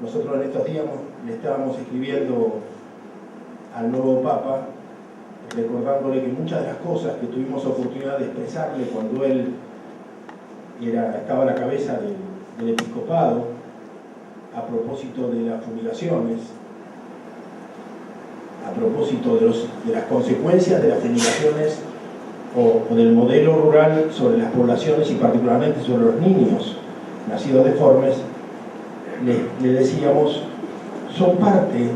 Nosotros en estos días le estábamos escribiendo al nuevo Papa, recordándole que muchas de las cosas que tuvimos oportunidad de expresarle cuando él estaba a la cabeza del episcopado, a propósito de las fumigaciones, a propósito de las consecuencias de las fumigaciones o del modelo rural sobre las poblaciones y particularmente sobre los niños nacidos deformes, le decíamos, son parte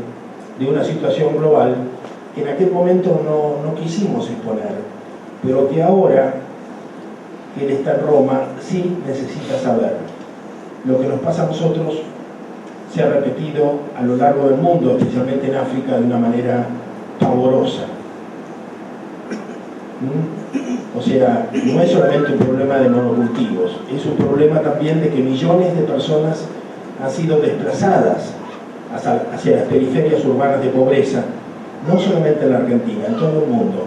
de una situación global que en aquel momento no quisimos exponer, pero que ahora que él está en Roma sí necesita saber. Lo que nos pasa a nosotros se ha repetido a lo largo del mundo, especialmente en África, de una manera pavorosa. O sea, no es solamente un problema de monocultivos, es un problema también de que millones de personas han sido desplazadas hacia las periferias urbanas de pobreza, no solamente en la Argentina, en todo el mundo.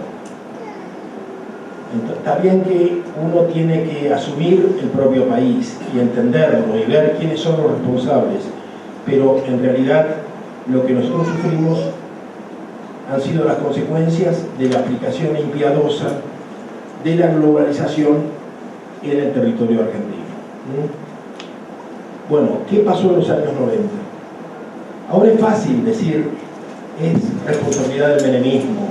Entonces, está bien que uno tiene que asumir el propio país y entenderlo y ver quiénes son los responsables, pero en realidad lo que nosotros sufrimos han sido las consecuencias de la aplicación impiadosa de la globalización en el territorio argentino. Bueno, ¿qué pasó en los años 90? Ahora es fácil decir, es responsabilidad del menemismo,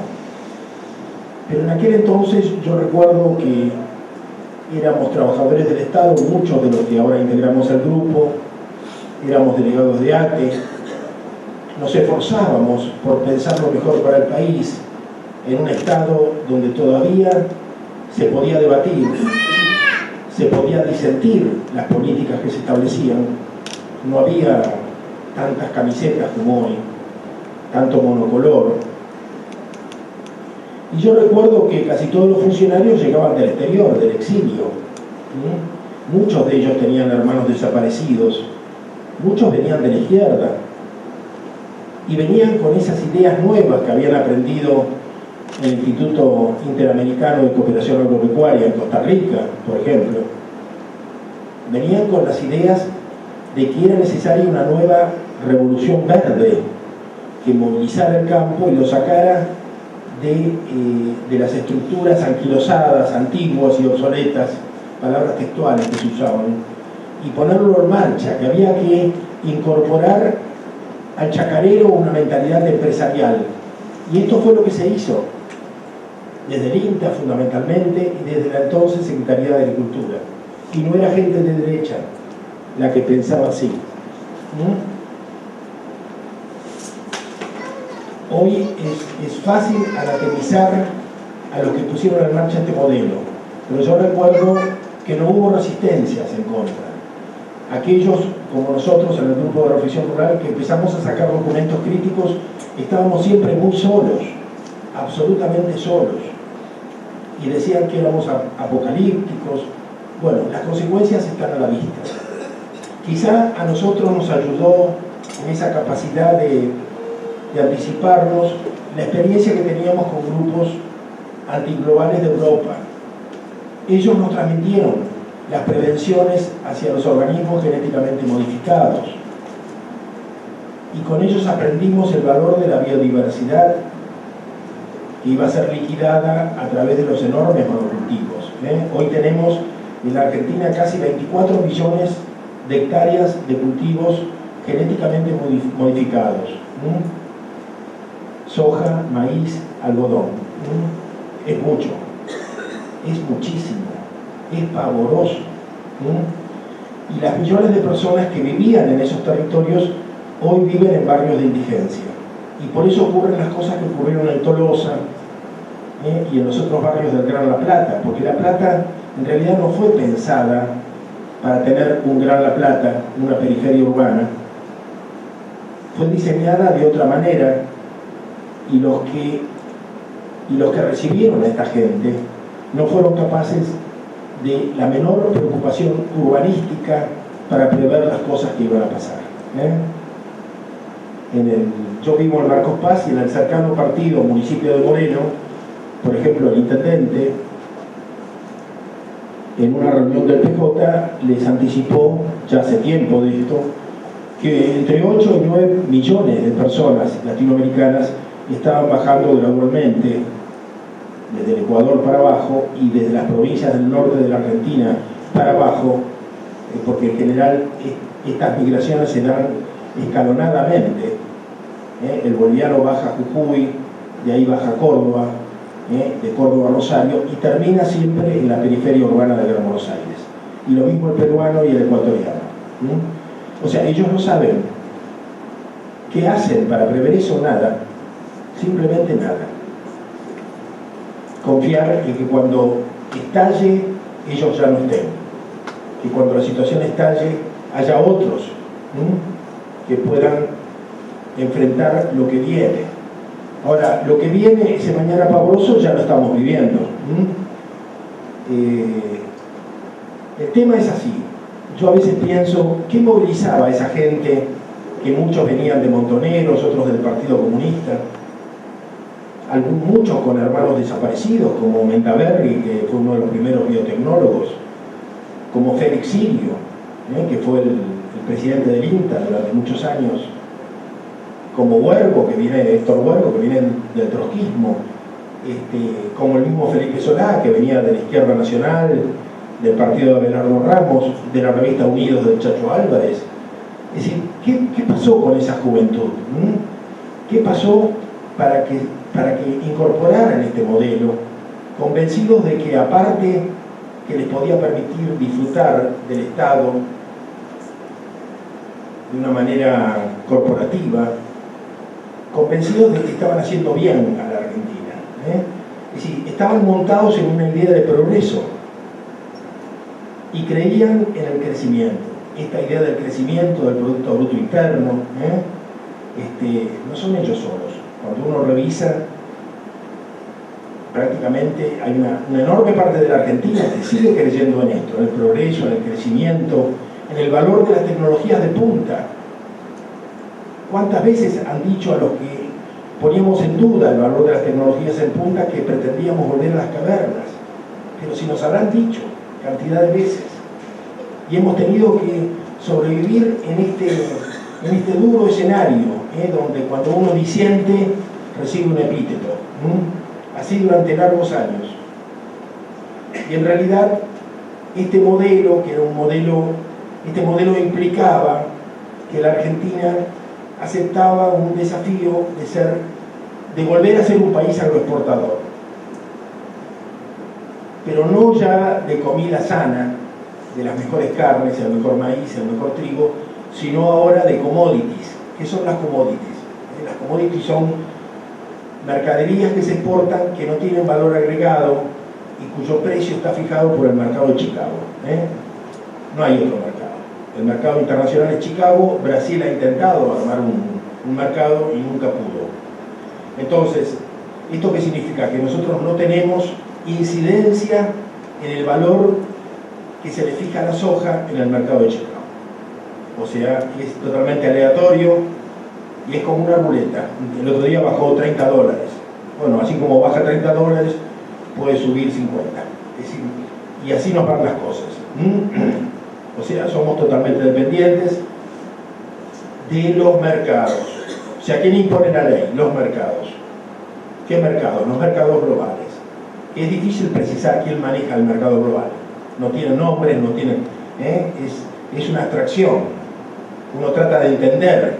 pero en aquel entonces yo recuerdo que éramos trabajadores del Estado, muchos de los que ahora integramos el grupo, éramos delegados de ATE, nos esforzábamos por pensar lo mejor para el país en un Estado donde todavía se podía debatir, se podía disentir las políticas que se establecían, no había tantas camisetas como hoy, tanto monocolor. Y yo recuerdo que casi todos los funcionarios llegaban del exterior, del exilio. Muchos de ellos tenían hermanos desaparecidos, muchos venían de la izquierda y venían con esas ideas nuevas que habían aprendido en el Instituto Interamericano de Cooperación Agropecuaria en Costa Rica, por ejemplo. Venían con las ideas de que era necesaria una nueva revolución verde que movilizara el campo y lo sacara de las estructuras anquilosadas, antiguas y obsoletas, palabras textuales que se usaban, y ponerlo en marcha, que había que incorporar al chacarero una mentalidad empresarial. Y esto fue lo que se hizo desde el INTA fundamentalmente y desde la entonces Secretaría de Agricultura. Y no era gente de derecha la que pensaba así. Hoy es fácil anatemizar a los que pusieron en marcha este modelo, pero yo recuerdo que no hubo resistencias en contra. Aquellos como nosotros en el grupo de reflexión rural que empezamos a sacar documentos críticos, estábamos siempre muy solos, absolutamente solos, y decían que éramos apocalípticos. Bueno, las consecuencias están a la vista. Quizá a nosotros nos ayudó en esa capacidad de anticiparnos la experiencia que teníamos con grupos antiglobales de Europa. Ellos nos transmitieron las prevenciones hacia los organismos genéticamente modificados y con ellos aprendimos el valor de la biodiversidad que iba a ser liquidada a través de los enormes monocultivos. Hoy tenemos en la Argentina casi 24 millones de hectáreas de cultivos genéticamente modificados. Soja, maíz, algodón. Es mucho, es muchísimo, es pavoroso. Y las millones de personas que vivían en esos territorios hoy viven en barrios de indigencia. Y por eso ocurren las cosas que ocurrieron en Tolosa y en los otros barrios del Gran La Plata, porque La Plata en realidad no fue pensada para tener un Gran La Plata, una periferia urbana. Fue diseñada de otra manera y los que recibieron a esta gente no fueron capaces de la menor preocupación urbanística para prever las cosas que iban a pasar. Yo vivo en Marcos Paz y en el cercano partido municipio de Moreno, por ejemplo, el intendente, en una reunión del PJ, les anticipó, ya hace tiempo de esto, que entre 8 y 9 millones de personas latinoamericanas estaban bajando gradualmente desde el Ecuador para abajo y desde las provincias del norte de la Argentina para abajo, porque en general estas migraciones se dan escalonadamente. El boliviano baja a Jujuy, de ahí baja a Córdoba, de Córdoba a Rosario, y termina siempre en la periferia urbana de Gran Buenos Aires. Y lo mismo el peruano y el ecuatoriano. O sea, ellos no saben qué hacen para prever eso. Nada, simplemente nada. Confiar en que cuando estalle ellos ya no estén, que cuando la situación estalle haya otros que puedan enfrentar lo que viene. Ahora, lo que viene, ese mañana pavoroso, ya lo estamos viviendo. El tema es así. Yo a veces pienso, ¿qué movilizaba a esa gente que muchos venían de Montoneros, otros del Partido Comunista? Muchos con hermanos desaparecidos, como Mentaverri, que fue uno de los primeros biotecnólogos, como Félix Sirio, que fue el presidente del INTA durante muchos años, como Huergo, Héctor Huergo, que viene del trotskismo, como el mismo Felipe Solá, que venía de la Izquierda Nacional, del partido de Abelardo Ramos, de la revista Unidos del Chacho Álvarez. Es decir, ¿qué pasó con esa juventud? ¿Qué pasó para que incorporaran este modelo, convencidos de que aparte que les podía permitir disfrutar del Estado de una manera corporativa, convencidos de que estaban haciendo bien a la Argentina? Es decir, estaban montados en una idea de progreso y creían en el crecimiento. Esta idea del crecimiento del Producto Bruto Interno, no son ellos solos. Cuando uno revisa, prácticamente hay una enorme parte de la Argentina que sigue creyendo en esto, en el progreso, en el crecimiento, en el valor de las tecnologías de punta. ¿Cuántas veces han dicho a los que poníamos en duda el valor de las tecnologías en punta que pretendíamos volver a las cavernas? Pero si nos habrán dicho cantidad de veces. Y hemos tenido que sobrevivir en este duro escenario, donde cuando uno disiente recibe un epíteto. Así durante largos años. Y en realidad, este modelo implicaba que la Argentina aceptaba un desafío de volver a ser un país agroexportador. Pero no ya de comida sana, de las mejores carnes, el mejor maíz, el mejor trigo, sino ahora de commodities. ¿Qué son las commodities? Las commodities son mercaderías que se exportan, que no tienen valor agregado y cuyo precio está fijado por el mercado de Chicago. No hay otro mercado. El mercado internacional es Chicago. Brasil ha intentado armar un mercado y nunca pudo. Entonces, ¿esto qué significa? Que nosotros no tenemos incidencia en el valor que se le fija a la soja en el mercado de Chicago. O sea, es totalmente aleatorio y es como una ruleta. El otro día bajó $30. Bueno, así como baja $30, puede subir 50. Es decir, y así nos van las cosas. O sea, somos totalmente dependientes de los mercados. O sea, ¿quién impone la ley? Los mercados. ¿Qué mercados? Los mercados globales. Es difícil precisar quién maneja el mercado global. No tiene nombres, no tiene... Es una abstracción. Uno trata de entender,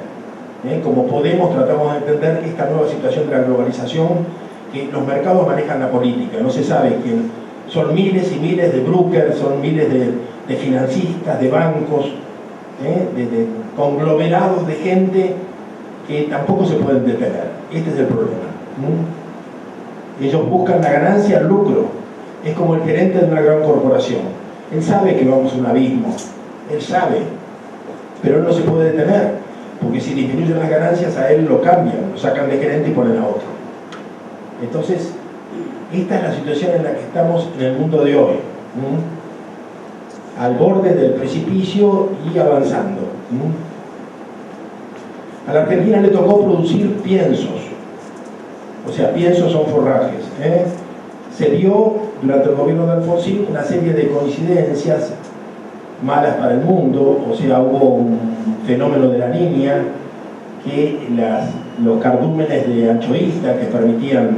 como podemos, tratamos de entender esta nueva situación de la globalización, que los mercados manejan la política. No se sabe quién. Son miles y miles de brokers, son miles de financistas, de bancos, de conglomerados de gente que tampoco se pueden detener. Este es el problema. Ellos buscan la ganancia, el lucro. Es como el gerente de una gran corporación. Él sabe que vamos a un abismo. Él sabe. Pero él no se puede detener. Porque si disminuyen las ganancias, a él lo cambian, lo sacan de gerente y ponen a otro. Entonces, esta es la situación en la que estamos en el mundo de hoy. Al borde del precipicio y avanzando. A la Argentina le tocó producir piensos. O sea, piensos son forrajes. Se dio durante el gobierno de Alfonsín una serie de coincidencias malas para el mundo, o sea, hubo un fenómeno de la niña, que los cardúmenes de anchoísta que permitían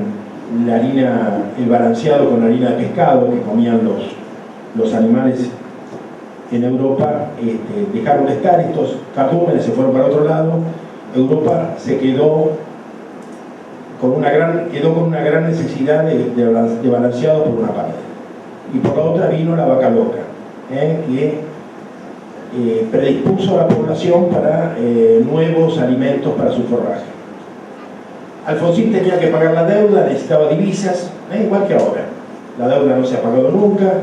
la harina, el balanceado con la harina de pescado que comían los animales en Europa, dejaron de estar, estos cardúmenes se fueron para otro lado, Europa se quedó con una gran necesidad de balanceado por una parte, y por la otra vino la vaca loca, que predispuso a la población para nuevos alimentos para su forraje. Alfonsín tenía que pagar la deuda, necesitaba divisas, igual que ahora. La deuda no se ha pagado nunca,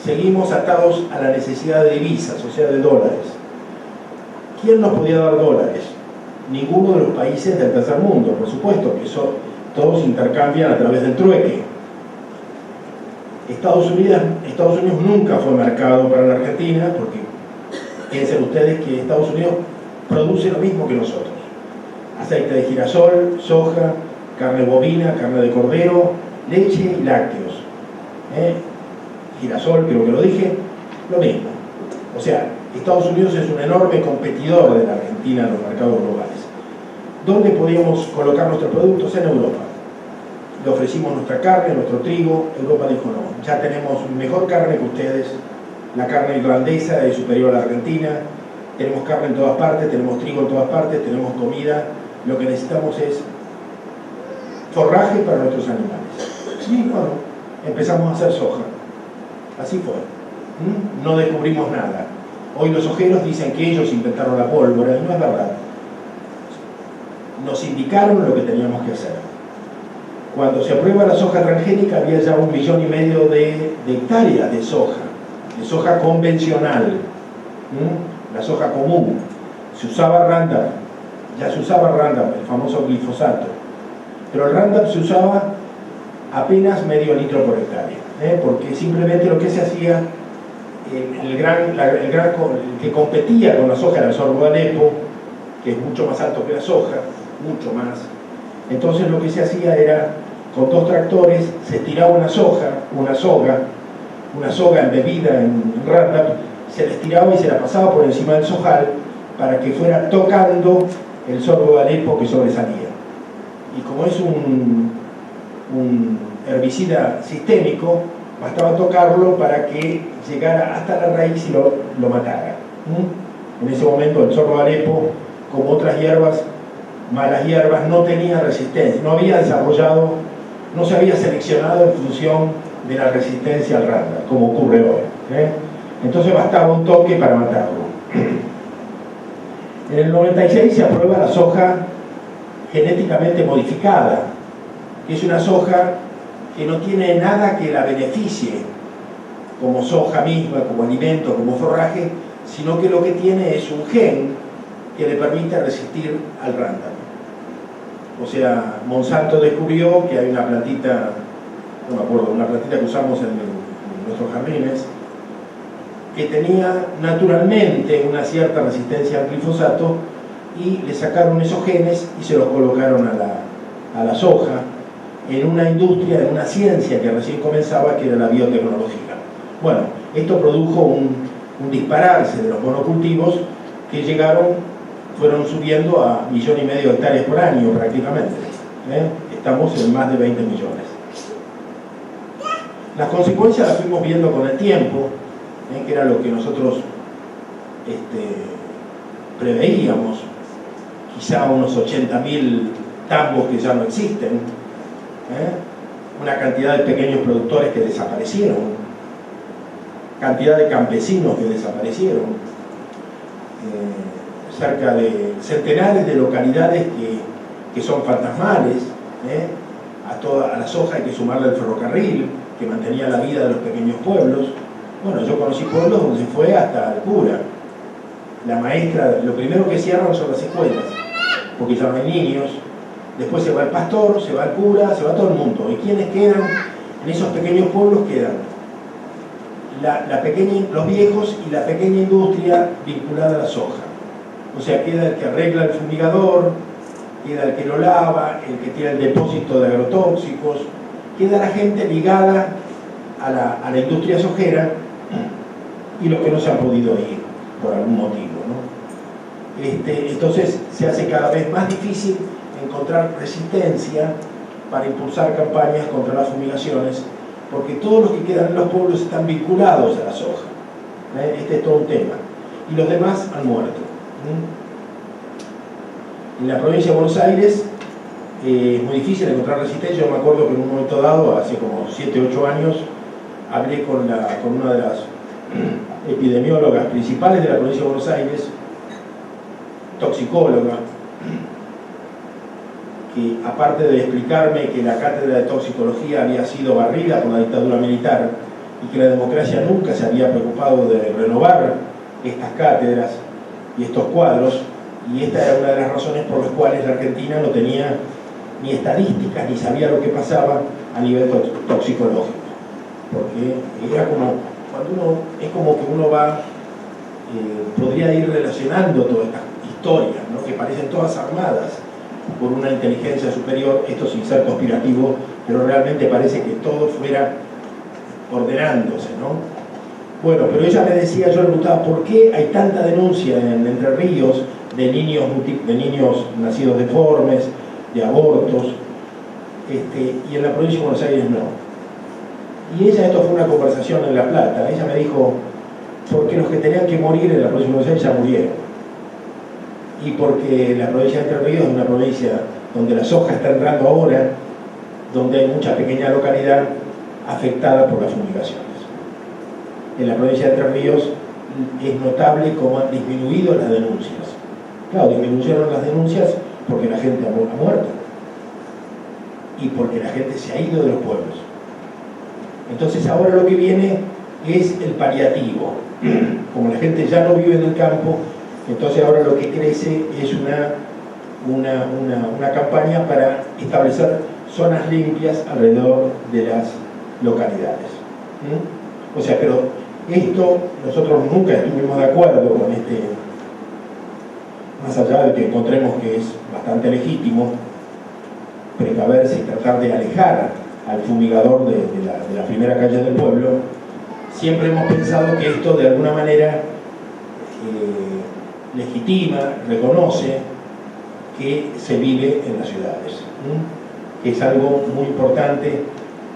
seguimos atados a la necesidad de divisas, o sea, de dólares. ¿Quién nos podía dar dólares? Ninguno de los países del tercer mundo, por supuesto, que eso todos intercambian a través del trueque. Estados Unidos nunca fue mercado para la Argentina, porque piensen ustedes que Estados Unidos produce lo mismo que nosotros: aceite de girasol, soja, carne bovina, carne de cordero, leche y lácteos. Girasol, creo que lo dije, lo mismo. O sea, Estados Unidos es un enorme competidor de la Argentina en los mercados globales. ¿Dónde podíamos colocar nuestros productos? En Europa. Le ofrecimos nuestra carne, nuestro trigo. Europa dijo: no, ya tenemos mejor carne que ustedes, la carne irlandesa es superior a la argentina, tenemos carne en todas partes, tenemos trigo en todas partes, tenemos comida, lo que necesitamos es forraje para nuestros animales. Y bueno, empezamos a hacer soja. Así fue. No descubrimos nada. Hoy los sojeros dicen que ellos inventaron la pólvora, y no es verdad. Nos indicaron lo que teníamos que hacer. Cuando se aprueba la soja transgénica había ya 1,5 millones de hectáreas de soja convencional, la soja común. Se usaba Roundup, ya se usaba Roundup, el famoso glifosato, pero el Roundup se usaba apenas medio litro por hectárea, porque simplemente lo que se hacía, el que competía con la soja era el sorgo de Alepo, que es mucho más alto que la soja, mucho más. Entonces lo que se hacía era, con 2 tractores, se tiraba una soga embebida en Roundup, se les tiraba y se la pasaba por encima del sojal para que fuera tocando el sorgo de Alepo que sobresalía. Y como es un herbicida sistémico, bastaba tocarlo para que llegara hasta la raíz y lo matara. En ese momento el sorgo de Alepo, como otras hierbas, malas hierbas, no tenía resistencia, no había desarrollado, no se había seleccionado en función de la resistencia al Roundup, como ocurre hoy. Entonces bastaba un toque para matarlo. En el 96 se aprueba la soja genéticamente modificada, que es una soja que no tiene nada que la beneficie como soja misma, como alimento, como forraje, sino que lo que tiene es un gen que le permite resistir al Roundup. O sea, Monsanto descubrió que hay una plantita, no me acuerdo, una plantita que usamos en nuestros jardines, que tenía naturalmente una cierta resistencia al glifosato, y le sacaron esos genes y se los colocaron a la soja, en una industria, en una ciencia que recién comenzaba, que era la biotecnología. Bueno, esto produjo un dispararse de los monocultivos que fueron subiendo a 1,5 millones de hectáreas por año prácticamente. Estamos en más de 20 millones. Las consecuencias las fuimos viendo con el tiempo, que era lo que nosotros preveíamos, quizá unos 80.000 tambos que ya no existen, una cantidad de pequeños productores que desaparecieron, cantidad de campesinos que desaparecieron, cerca de centenares de localidades que son fantasmales. A la soja hay que sumarle el ferrocarril que mantenía la vida de los pequeños pueblos. Bueno, yo conocí pueblos donde se fue hasta el cura, la maestra. Lo primero que cierran son las escuelas, porque ya no hay niños. Después se va el pastor, se va el cura, se va todo el mundo. ¿Y quiénes quedan? En esos pequeños pueblos quedan los viejos y la pequeña industria vinculada a la soja. O sea, queda el que arregla el fumigador, queda el que lo lava, el que tiene el depósito de agrotóxicos, queda la gente ligada a la industria sojera, y los que no se han podido ir por algún motivo, ¿no? Entonces se hace cada vez más difícil encontrar resistencia para impulsar campañas contra las fumigaciones, porque todos los que quedan en los pueblos están vinculados a la soja. Este es todo un tema. Y los demás han muerto. En la provincia de Buenos Aires es muy difícil encontrar resistencia. Yo me acuerdo que en un momento dado, hace como 7 u 8 años, hablé con una de las epidemiólogas principales de la provincia de Buenos Aires, toxicóloga, que aparte de explicarme que la cátedra de toxicología había sido barrida por la dictadura militar y que la democracia nunca se había preocupado de renovar estas cátedras y estos cuadros, y esta era una de las razones por las cuales la Argentina no tenía ni estadísticas ni sabía lo que pasaba a nivel toxicológico, porque era como es como que uno va podría ir relacionando todas estas historias, ¿no? Que parecen todas armadas por una inteligencia superior, esto sin ser conspirativo, pero realmente parece que todo fuera ordenándose, ¿no? Bueno, pero ella me decía, yo le preguntaba, ¿por qué hay tanta denuncia en Entre Ríos de niños nacidos deformes, de abortos, y en la provincia de Buenos Aires no? Y ella, esto fue una conversación en La Plata, ella me dijo, porque los que tenían que morir en la provincia de Buenos Aires ya murieron. Y porque la provincia de Entre Ríos es una provincia donde la soja está entrando ahora, donde hay mucha pequeña localidad afectada por las fumigaciones. En la provincia de Entre Ríos es notable cómo han disminuido las denuncias. Claro, disminuyeron las denuncias porque la gente ha muerto y porque la gente se ha ido de los pueblos. Entonces ahora lo que viene es el paliativo. Como la gente ya no vive en el campo, entonces ahora lo que crece es una campaña para establecer zonas limpias alrededor de las localidades. O sea, pero esto nosotros nunca estuvimos de acuerdo con más allá de que encontremos que es bastante legítimo precaverse y tratar de alejar al fumigador de la primera calle del pueblo, siempre hemos pensado que esto de alguna manera legitima, reconoce que se vive en las ciudades, que es algo muy importante,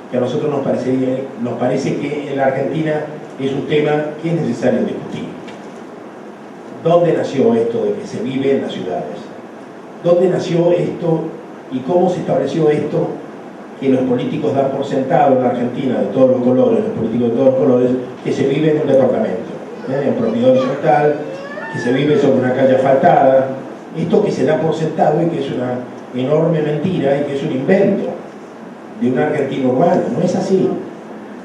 que a nosotros nos parece que en la Argentina es un tema que es necesario discutir. ¿Dónde nació esto de que se vive en las ciudades? ¿Dónde nació esto y cómo se estableció esto que los políticos dan por sentado en la Argentina, de todos los colores, los políticos de todos los colores, que se vive en un departamento, en propiedad horizontal, que se vive sobre una calle asfaltada? Esto que se da por sentado y que es una enorme mentira y que es un invento de un argentino urbano. No es así.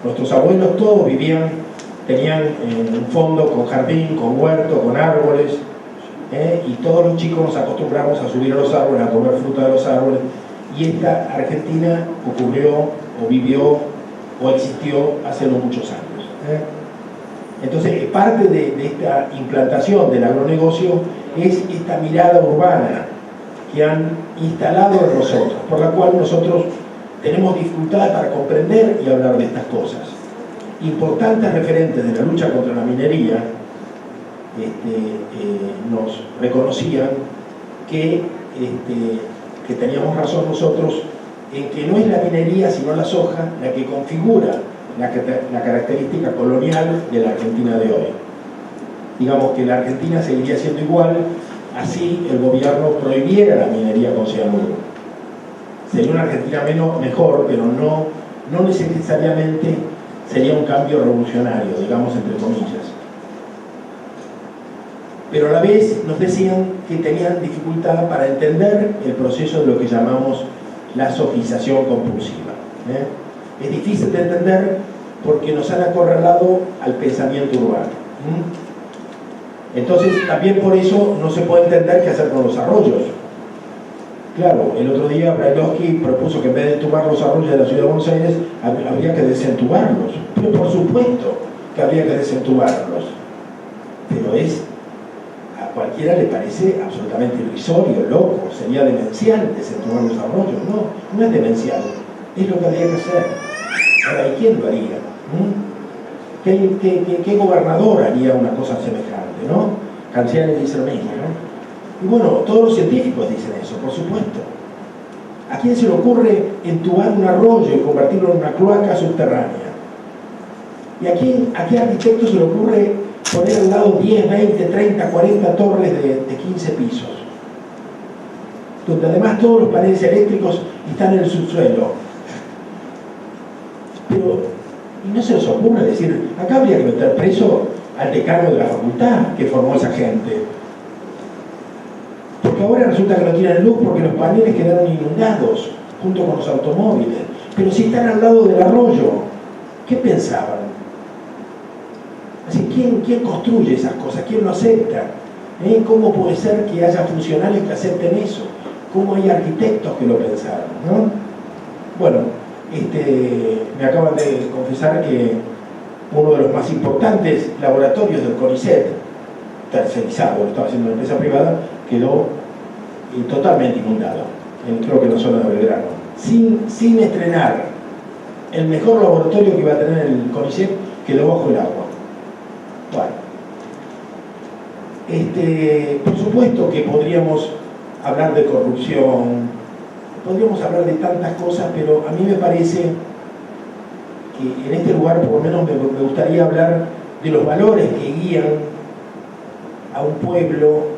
Nuestros abuelos todos tenían un fondo con jardín, con huerto, con árboles, y todos los chicos nos acostumbramos a subir a los árboles, a comer fruta de los árboles, y esta Argentina ocurrió, o vivió, o existió hace no muchos años. Entonces, parte de esta implantación del agronegocio es esta mirada urbana que han instalado en nosotros, por la cual nosotros tenemos dificultad para comprender y hablar de estas cosas. Importantes referentes de la lucha contra la minería nos reconocían que teníamos razón nosotros en que no es la minería sino la soja la que configura la característica colonial de la Argentina de hoy. Digamos que la Argentina seguiría siendo igual así el gobierno prohibiera la minería con cianuro. Sería una Argentina mejor, pero no necesariamente sería un cambio revolucionario, digamos entre comillas. Pero a la vez nos decían que tenían dificultad para entender el proceso de lo que llamamos la sojización compulsiva. Es difícil de entender porque nos han acorralado al pensamiento urbano. Entonces, también por eso no se puede entender qué hacer con los arroyos. Claro, el otro día Brailovsky propuso que en vez de entubar los arroyos de la ciudad de Buenos Aires, habría que desentubarlos. Pero por supuesto que habría que desentubarlos. Pero a cualquiera le parece absolutamente irrisorio, loco, sería demencial desentubar los arroyos. No es demencial, es lo que habría que hacer. Ahora, ¿y quién lo haría? ¿Qué gobernador haría una cosa semejante, ¿no? Canciani dice lo mismo, ¿no? Y bueno, todos los científicos dicen eso, por supuesto. ¿A quién se le ocurre entubar un arroyo y convertirlo en una cloaca subterránea? ¿Y a qué arquitecto se le ocurre poner al lado 10, 20, 30, 40 torres de 15 pisos? Donde además todos los paneles eléctricos están en el subsuelo. Pero, ¿y no se les ocurre decir, acá habría que meter preso al decano de la facultad que formó esa gente? Porque ahora resulta que no tienen luz porque los paneles quedaron inundados junto con los automóviles. Pero si están al lado del arroyo, ¿qué pensaban? Así, ¿quién construye esas cosas? ¿Quién lo acepta? ¿Cómo puede ser que haya funcionarios que acepten eso? ¿Cómo hay arquitectos que lo pensaron, ¿no? Bueno, me acaban de confesar que uno de los más importantes laboratorios del CONICET, tercerizado, lo estaba haciendo una empresa privada, quedó totalmente inundado, creo que en la zona de Belgrano, sin estrenar. El mejor laboratorio que iba a tener el CONICET quedó bajo el agua. Bueno, por supuesto que podríamos hablar de corrupción, podríamos hablar de tantas cosas, pero a mí me parece que en este lugar por lo menos me gustaría hablar de los valores que guían a un pueblo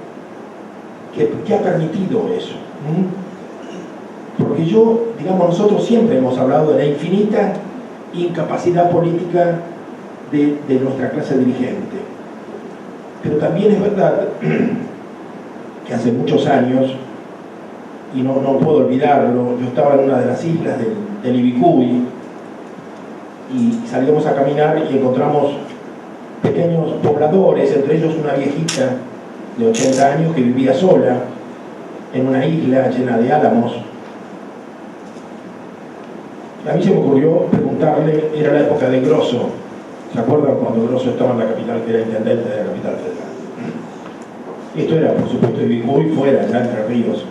que ha permitido eso. Porque nosotros siempre hemos hablado de la infinita incapacidad política de nuestra clase dirigente. Pero también es verdad que hace muchos años, y no puedo olvidarlo, yo estaba en una de las islas del Ibicuy y salimos a caminar y encontramos pequeños pobladores, entre ellos una viejita de 80 años que vivía sola en una isla llena de álamos. A mí se me ocurrió preguntarle, era la época de Grosso, ¿se acuerdan cuando Grosso estaba en la capital, que era intendente de la capital federal? Esto era, por supuesto, Ibicuy, fuera, en Entre Ríos.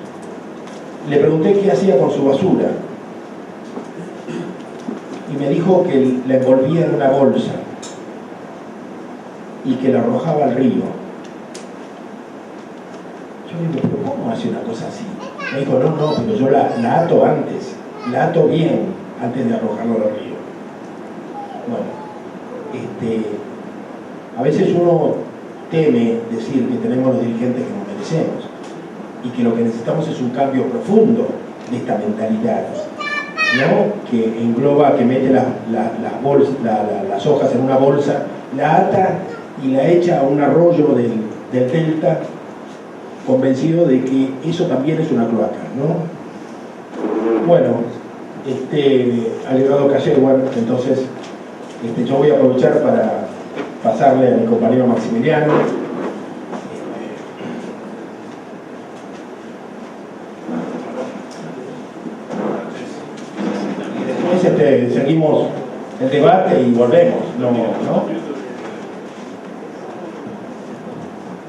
Le pregunté qué hacía con su basura y me dijo que la envolvía en una bolsa y que la arrojaba al río. Yo le digo, ¿pero cómo hace una cosa así? Me dijo, no, pero yo la ato antes, la ato bien antes de arrojarlo al río. Bueno, a veces uno teme decir que tenemos los dirigentes que nos merecemos y que lo que necesitamos es un cambio profundo de esta mentalidad, ¿no? Que engloba, que mete las hojas en una bolsa, la ata y la echa a un arroyo del delta, convencido de que eso también es una cloaca, ¿no? Bueno, ha llegado Cayerwan, entonces yo voy a aprovechar para pasarle a mi compañero Maximiliano. Y después seguimos el debate y volvemos, ¿no?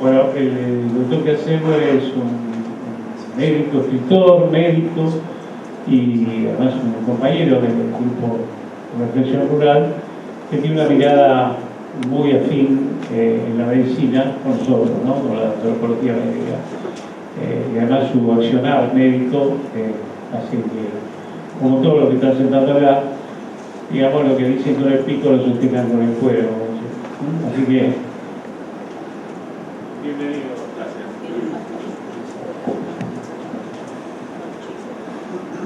Bueno, el doctor Cayerwan es un médico, escritor, médico y además un compañero del grupo de reflexión rural que tiene una mirada muy afín en la medicina con nosotros, ¿no? Con la antropología médica. Y además su accionar médico hace que, como todo lo que está sentando acá, digamos, lo que dicen con el pico lo sostengan con el cuero. Así que, bienvenido, gracias.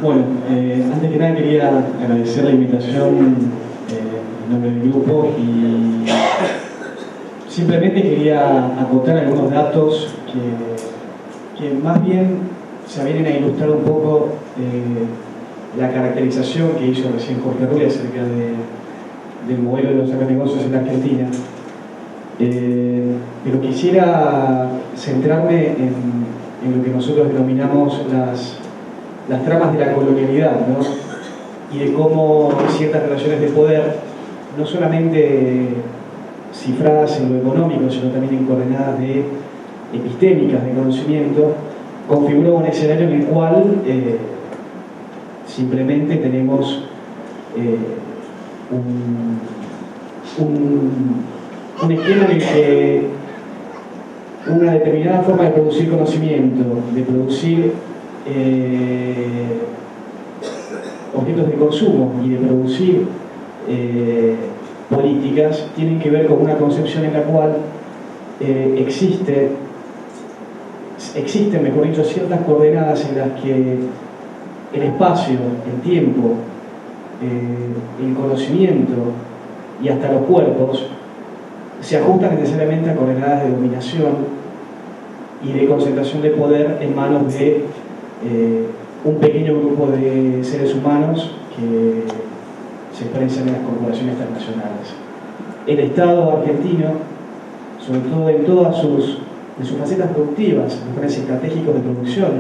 Bueno, antes que nada quería agradecer la invitación en nombre del grupo y simplemente quería acotar algunos datos que más bien se vienen a ilustrar un poco la caracterización que hizo recién Jorge Rulli acerca del modelo de los agronegocios en la Argentina. Pero quisiera centrarme en lo que nosotros denominamos las tramas de la colonialidad, ¿no? Y de cómo ciertas relaciones de poder, no solamente cifradas en lo económico, sino también en coordenadas epistémicas de conocimiento, configuró un escenario en el cual simplemente tenemos un esquema en el que una determinada forma de producir conocimiento, de producir objetos de consumo y de producir políticas tienen que ver con una concepción en la cual existen, mejor dicho, ciertas coordenadas en las que el espacio, el tiempo, el conocimiento y hasta los cuerpos se ajustan necesariamente a coordenadas de dominación y de concentración de poder en manos de un pequeño grupo de seres humanos que se expresan en las corporaciones transnacionales. El Estado argentino, sobre todo en todas sus facetas productivas, los planes estratégicos de producción,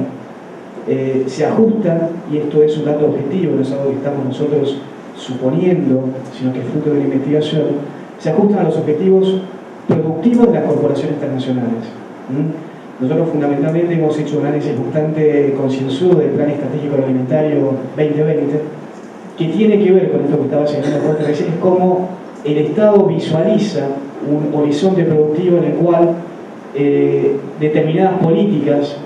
se ajustan, y esto es un dato objetivo, no es algo que estamos nosotros suponiendo, sino que es fruto de una investigación, se ajustan a los objetivos productivos de las corporaciones transnacionales. Nosotros fundamentalmente hemos hecho un análisis bastante concienzudo del Plan Estratégico Agroalimentario 2020, que tiene que ver con esto que estaba señalando recién, es cómo el Estado visualiza un horizonte productivo en el cual determinadas políticas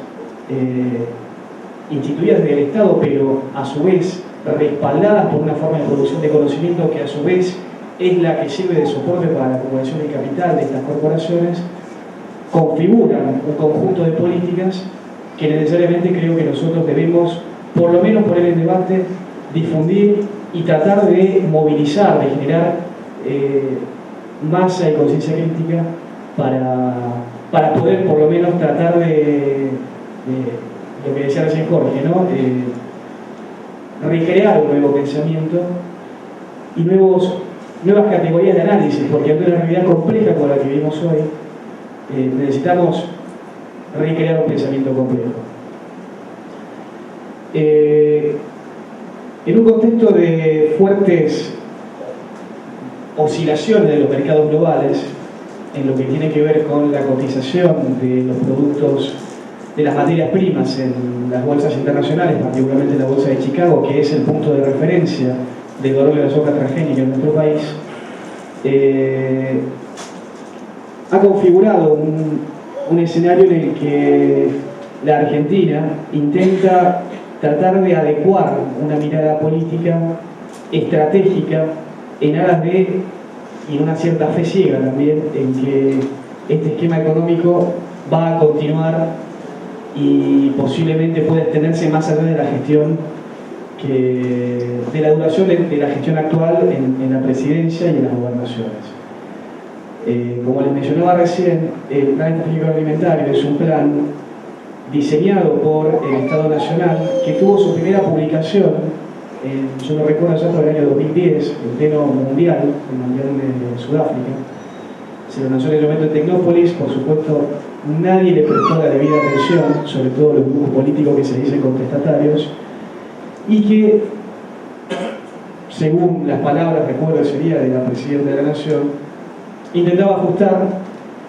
instituidas desde el Estado, pero a su vez respaldadas por una forma de producción de conocimiento que a su vez es la que sirve de soporte para la acumulación de capital de estas corporaciones, configuran un conjunto de políticas que necesariamente creo que nosotros debemos, por lo menos poner en debate, difundir y tratar de movilizar, de generar masa y conciencia crítica para poder por lo menos tratar de lo que decía recién Jorge, ¿no? Recrear un nuevo pensamiento y nuevas categorías de análisis, porque ante una realidad compleja como la que vivimos hoy, necesitamos recrear un pensamiento complejo. En un contexto de fuertes oscilaciones de los mercados globales, en lo que tiene que ver con la cotización de los productos, de las materias primas en las bolsas internacionales, particularmente la bolsa de Chicago, que es el punto de referencia del valor de la soja transgénica en nuestro país, ha configurado un escenario en el que la Argentina intenta tratar de adecuar una mirada política estratégica en aras de, y una cierta fe ciega también, en que este esquema económico va a continuar y posiblemente pueda extenderse más allá de la gestión de la duración de la gestión actual en la presidencia y en las gobernaciones. Como les mencionaba recién, el Plan Estratégico Agroalimentario es un plan diseñado por el Estado Nacional que tuvo su primera publicación, yo no recuerdo exacto, del año 2010, el pleno mundial, el Mundial de Sudáfrica. Se lo lanzó en el momento en Tecnópolis, por supuesto nadie le prestó la debida atención, sobre todo los grupos políticos que se dicen contestatarios, y que, según las palabras, recuerdo ese día, de la Presidenta de la Nación, intentaba ajustar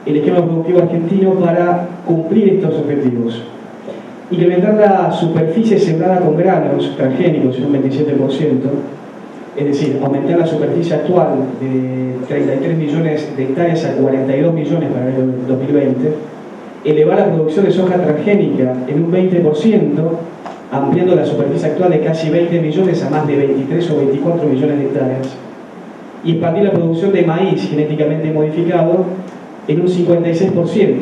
el esquema productivo argentino para cumplir estos objetivos. Incrementar la superficie sembrada con granos transgénicos en un 27%, es decir, aumentar la superficie actual de 33 millones de hectáreas a 42 millones para el año 2020, elevar la producción de soja transgénica en un 20%, ampliando la superficie actual de casi 20 millones a más de 23 o 24 millones de hectáreas, y expandir la producción de maíz genéticamente modificado en un 56%.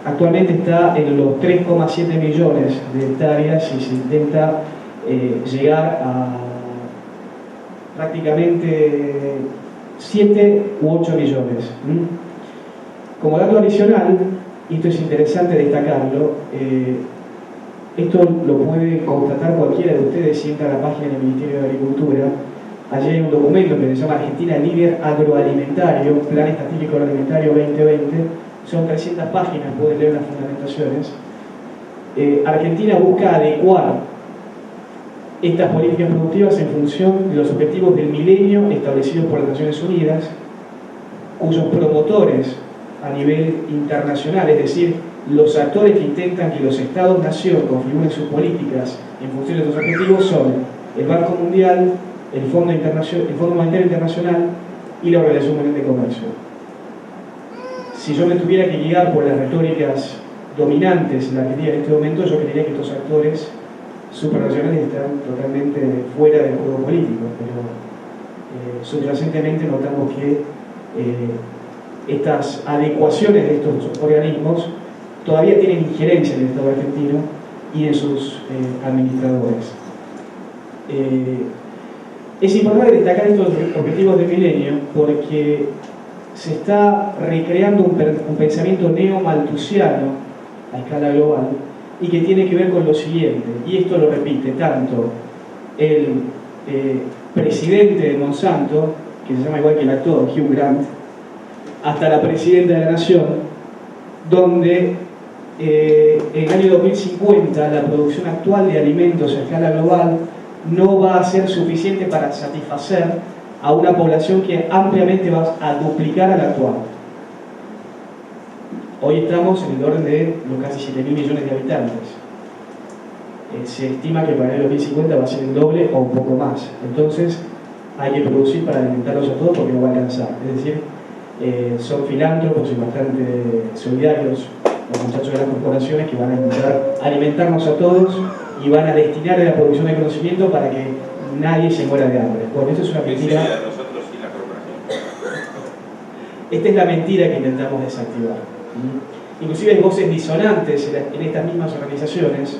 Actualmente está en los 3,7 millones de hectáreas y se intenta llegar a prácticamente 7 u 8 millones. Como dato adicional, y esto es interesante destacarlo, esto lo puede constatar cualquiera de ustedes si entra a la página del Ministerio de Agricultura. Allí hay un documento que se llama Argentina Líder Agroalimentario, Plan Estratégico Agroalimentario 2020. Son 300 páginas, pueden leer las fundamentaciones. Argentina busca adecuar estas políticas productivas en función de los objetivos del milenio establecidos por las Naciones Unidas, cuyos promotores a nivel internacional, es decir, los actores que intentan que los Estados-nación configuren sus políticas en función de estos objetivos son el Banco Mundial, el Fondo Monetario Internacional, y la Organización Mundial de Comercio. Si yo me tuviera que guiar por las retóricas dominantes en la Argentina en este momento, yo creería que estos actores supranacionales están totalmente fuera del juego político, pero subyacentemente notamos que estas adecuaciones de estos organismos todavía tienen injerencia en el Estado argentino y en sus administradores. Es importante destacar estos objetivos del milenio porque se está recreando un pensamiento neo-malthusiano a escala global y que tiene que ver con lo siguiente, y esto lo repite tanto el presidente de Monsanto, que se llama igual que el actor Hugh Grant, hasta la presidenta de la Nación, donde en el año 2050 la producción actual de alimentos a escala global no va a ser suficiente para satisfacer a una población que ampliamente va a duplicar a la actual. Hoy estamos en el orden de los casi 7.000 millones de habitantes. Se estima que para el 2050 va a ser el doble o un poco más. Entonces hay que producir para alimentarlos a todos porque no va a alcanzar. Es decir, son filántropos y bastante solidarios los muchachos de las corporaciones que van a intentar alimentarnos a todos y van a destinar a la producción de conocimiento para que nadie se muera de hambre. Bueno, eso es una mentira. Nosotros y la corporación. Esta es la mentira que intentamos desactivar. Inclusive hay voces disonantes en estas mismas organizaciones.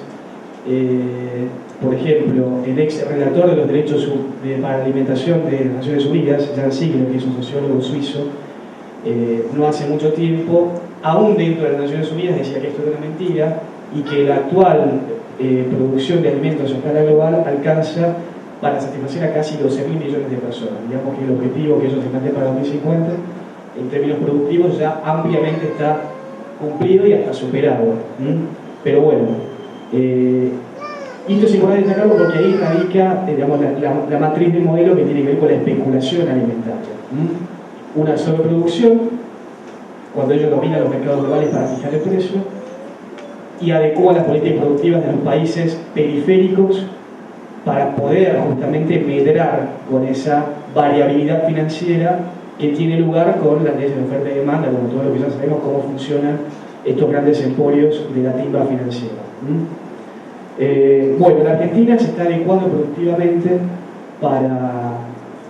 Por ejemplo, el ex relator de los derechos para la alimentación de las Naciones Unidas, Jan Ziegler, que es un sociólogo suizo, no hace mucho tiempo, aún dentro de las Naciones Unidas, decía que esto era una mentira y que la actual producción de alimentos a escala global alcanza para satisfacer a casi 12.000 millones de personas. Digamos que el objetivo que ellos se plantean para 2050, en términos productivos, ya ampliamente está cumplido y hasta superado. Pero bueno, esto es importante destacarlo porque ahí radica digamos, la matriz del modelo que tiene que ver con la especulación alimentaria. Una sobreproducción, cuando ellos dominan los mercados globales para fijar el precio, y adecúan las políticas productivas de los países periféricos para poder justamente medrar con esa variabilidad financiera que tiene lugar con las leyes de oferta y demanda, como todo lo que ya sabemos cómo funcionan estos grandes emporios de la timba financiera. Bueno, la Argentina se está adecuando productivamente para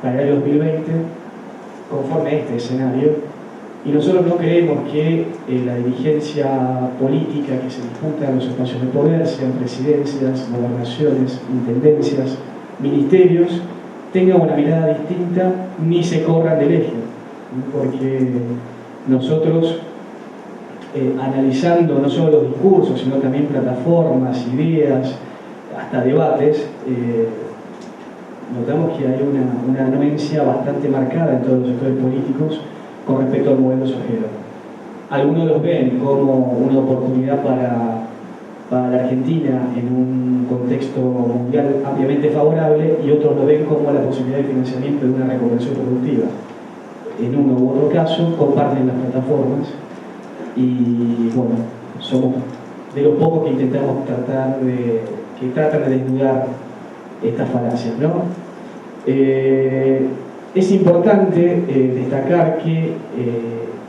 el año 2020 conforme a este escenario, y nosotros no queremos que la dirigencia política que se disputa en los espacios de poder, sean presidencias, gobernaciones, intendencias, ministerios, tenga una mirada distinta ni se corran del eje, porque nosotros analizando no solo los discursos, sino también plataformas, ideas, hasta debates, notamos que hay una anuencia bastante marcada en todos los sectores políticos con respecto al modelo sojero. Algunos los ven como una oportunidad para la Argentina en un contexto mundial ampliamente favorable y otros lo ven como la posibilidad de financiamiento de una reconversión productiva. En uno u otro caso comparten las plataformas y bueno, somos de los pocos que intentamos tratan de desnudar estas falacias, ¿no? Es importante destacar que,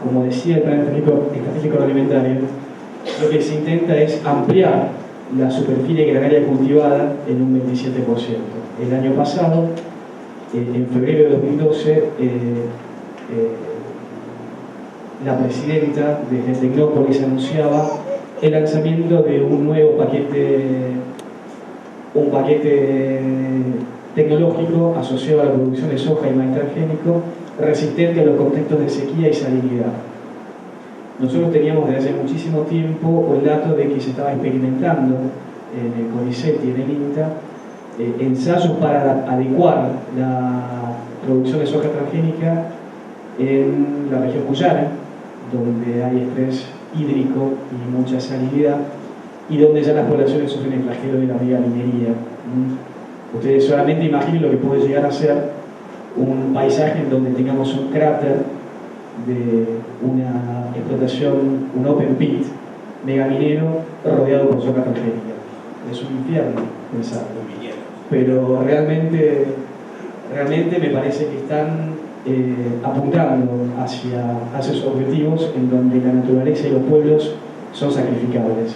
como decía el Plan Estratégico Agroalimentario, lo que se intenta es ampliar la superficie granaria cultivada en un 27%. El año pasado, en febrero de 2012, la presidenta de Tecnópolis anunciaba el lanzamiento de un nuevo paquete tecnológico asociado a la producción de soja y maíz transgénico resistente a los contextos de sequía y salinidad. Nosotros teníamos desde hace muchísimo tiempo el dato de que se estaba experimentando en el CONICET y en el INTA ensayos para adecuar la producción de soja transgénica en la región cuyana, donde hay estrés hídrico y mucha salinidad, y donde ya las poblaciones sufren el flagelo de la minería. Ustedes solamente imaginen lo que puede llegar a ser un paisaje en donde tengamos un cráter de una explotación, un open pit megaminero rodeado por soja transgénica. Es un infierno pensarlo. Pero realmente me parece que están apuntando hacia esos objetivos en donde la naturaleza y los pueblos son sacrificables.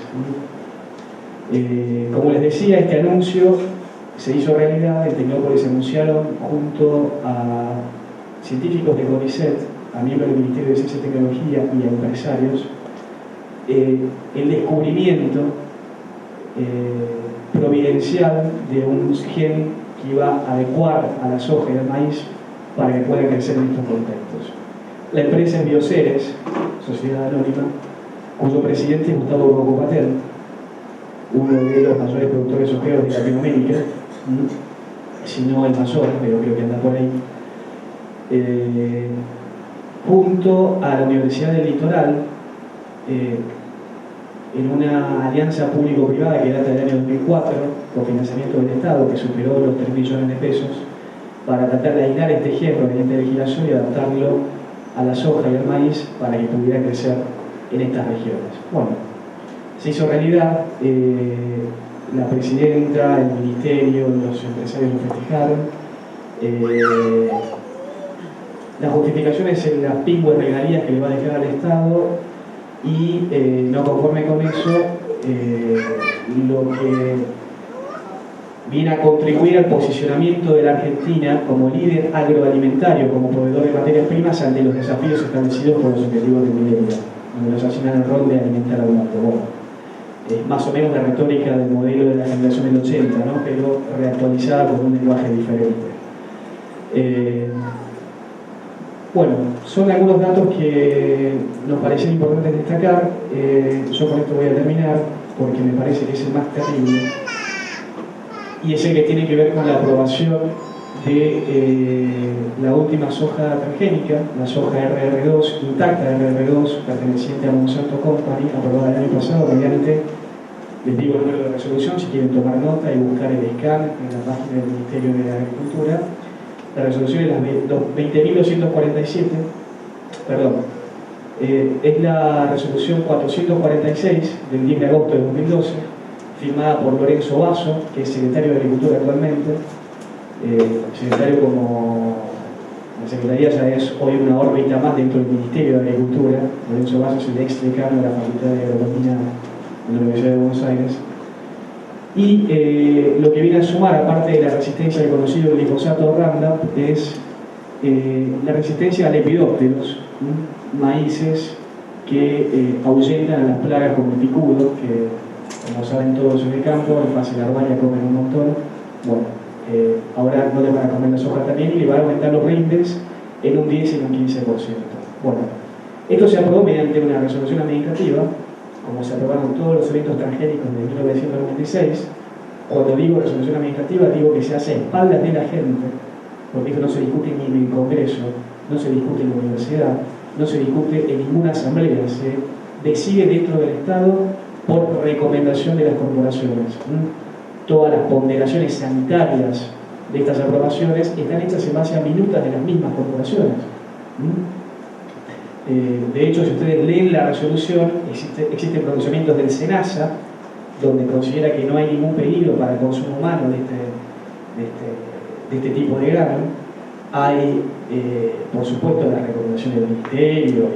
Como les decía, este anuncio se hizo realidad. En Tecnópolis anunciaron junto a científicos de CONICET, a miembros del Ministerio de Ciencia y Tecnología y a empresarios, el descubrimiento providencial de un gen que iba a adecuar a la soja y al maíz para que puedan crecer en estos contextos. La empresa es Bioceres, sociedad anónima, cuyo presidente es Gustavo Rocco Patel, uno de los mayores productores sojeros de Latinoamérica, si no el mayor, pero creo que anda por ahí, junto a la Universidad del Litoral, en una alianza público-privada que data del año 2004, con financiamiento del Estado, que superó los 3 millones de pesos, para tratar de aislar este gen proveniente de legislación y adaptarlo a la soja y al maíz para que pudiera crecer en estas regiones. Bueno, se hizo realidad, la presidenta, el ministerio, los empresarios lo festejaron. Las justificaciones en las pingües regalías que le va a dejar al Estado y no conforme con eso, lo que viene a contribuir al posicionamiento de la Argentina como líder agroalimentario, como proveedor de materias primas ante los desafíos establecidos por los objetivos del milenio, donde nos asignan el rol de alimentar al mundo. Bueno, es más o menos la retórica del modelo de la generación del 80, ¿no? Pero reactualizada con un lenguaje diferente. Bueno, son algunos datos que nos parecen importantes destacar. Yo con esto voy a terminar porque me parece que es el más terrible y es el que tiene que ver con la aprobación de la última soja transgénica, la soja RR2, intacta RR2, perteneciente a Monsanto Company, aprobada el año pasado mediante, les digo el número de resolución si quieren tomar nota y buscar el scan en la página del Ministerio de Agricultura. La resolución es la 20.247, perdón, es la resolución 446 del 10 de agosto de 2012, firmada por Lorenzo Basso, que es secretario de Agricultura actualmente. Secretario, como la Secretaría ya es hoy una órbita más dentro del Ministerio de Agricultura. Lorenzo Basso es el ex decano de la Facultad de Agronomía de la Universidad de Buenos Aires. Y lo que viene a sumar, aparte de la resistencia al conocido glifosato Roundup, es la resistencia a lepidópteros, maíces que ahuyentan a las plagas como el picudo, que como saben todos en el campo, en fase larvaria comen un montón. Bueno, ahora no le van a comer la soja también y le van a aumentar los rindes en un 10 y en un 15%. Bueno, esto se aprobó mediante una resolución administrativa, como se aprobaron todos los eventos transgénicos de 1996. Cuando digo resolución administrativa, digo que se hace a espaldas de la gente, porque esto no se discute ni en el Congreso, no se discute en la universidad, no se discute en ninguna asamblea, se decide dentro del Estado por recomendación de las corporaciones. Todas las ponderaciones sanitarias de estas aprobaciones están hechas en base a minutas de las mismas corporaciones. De hecho, si ustedes leen la resolución, existen pronunciamientos del SENASA, donde considera que no hay ningún peligro para el consumo humano de este tipo de grano. Hay, por supuesto, las recomendaciones del Ministerio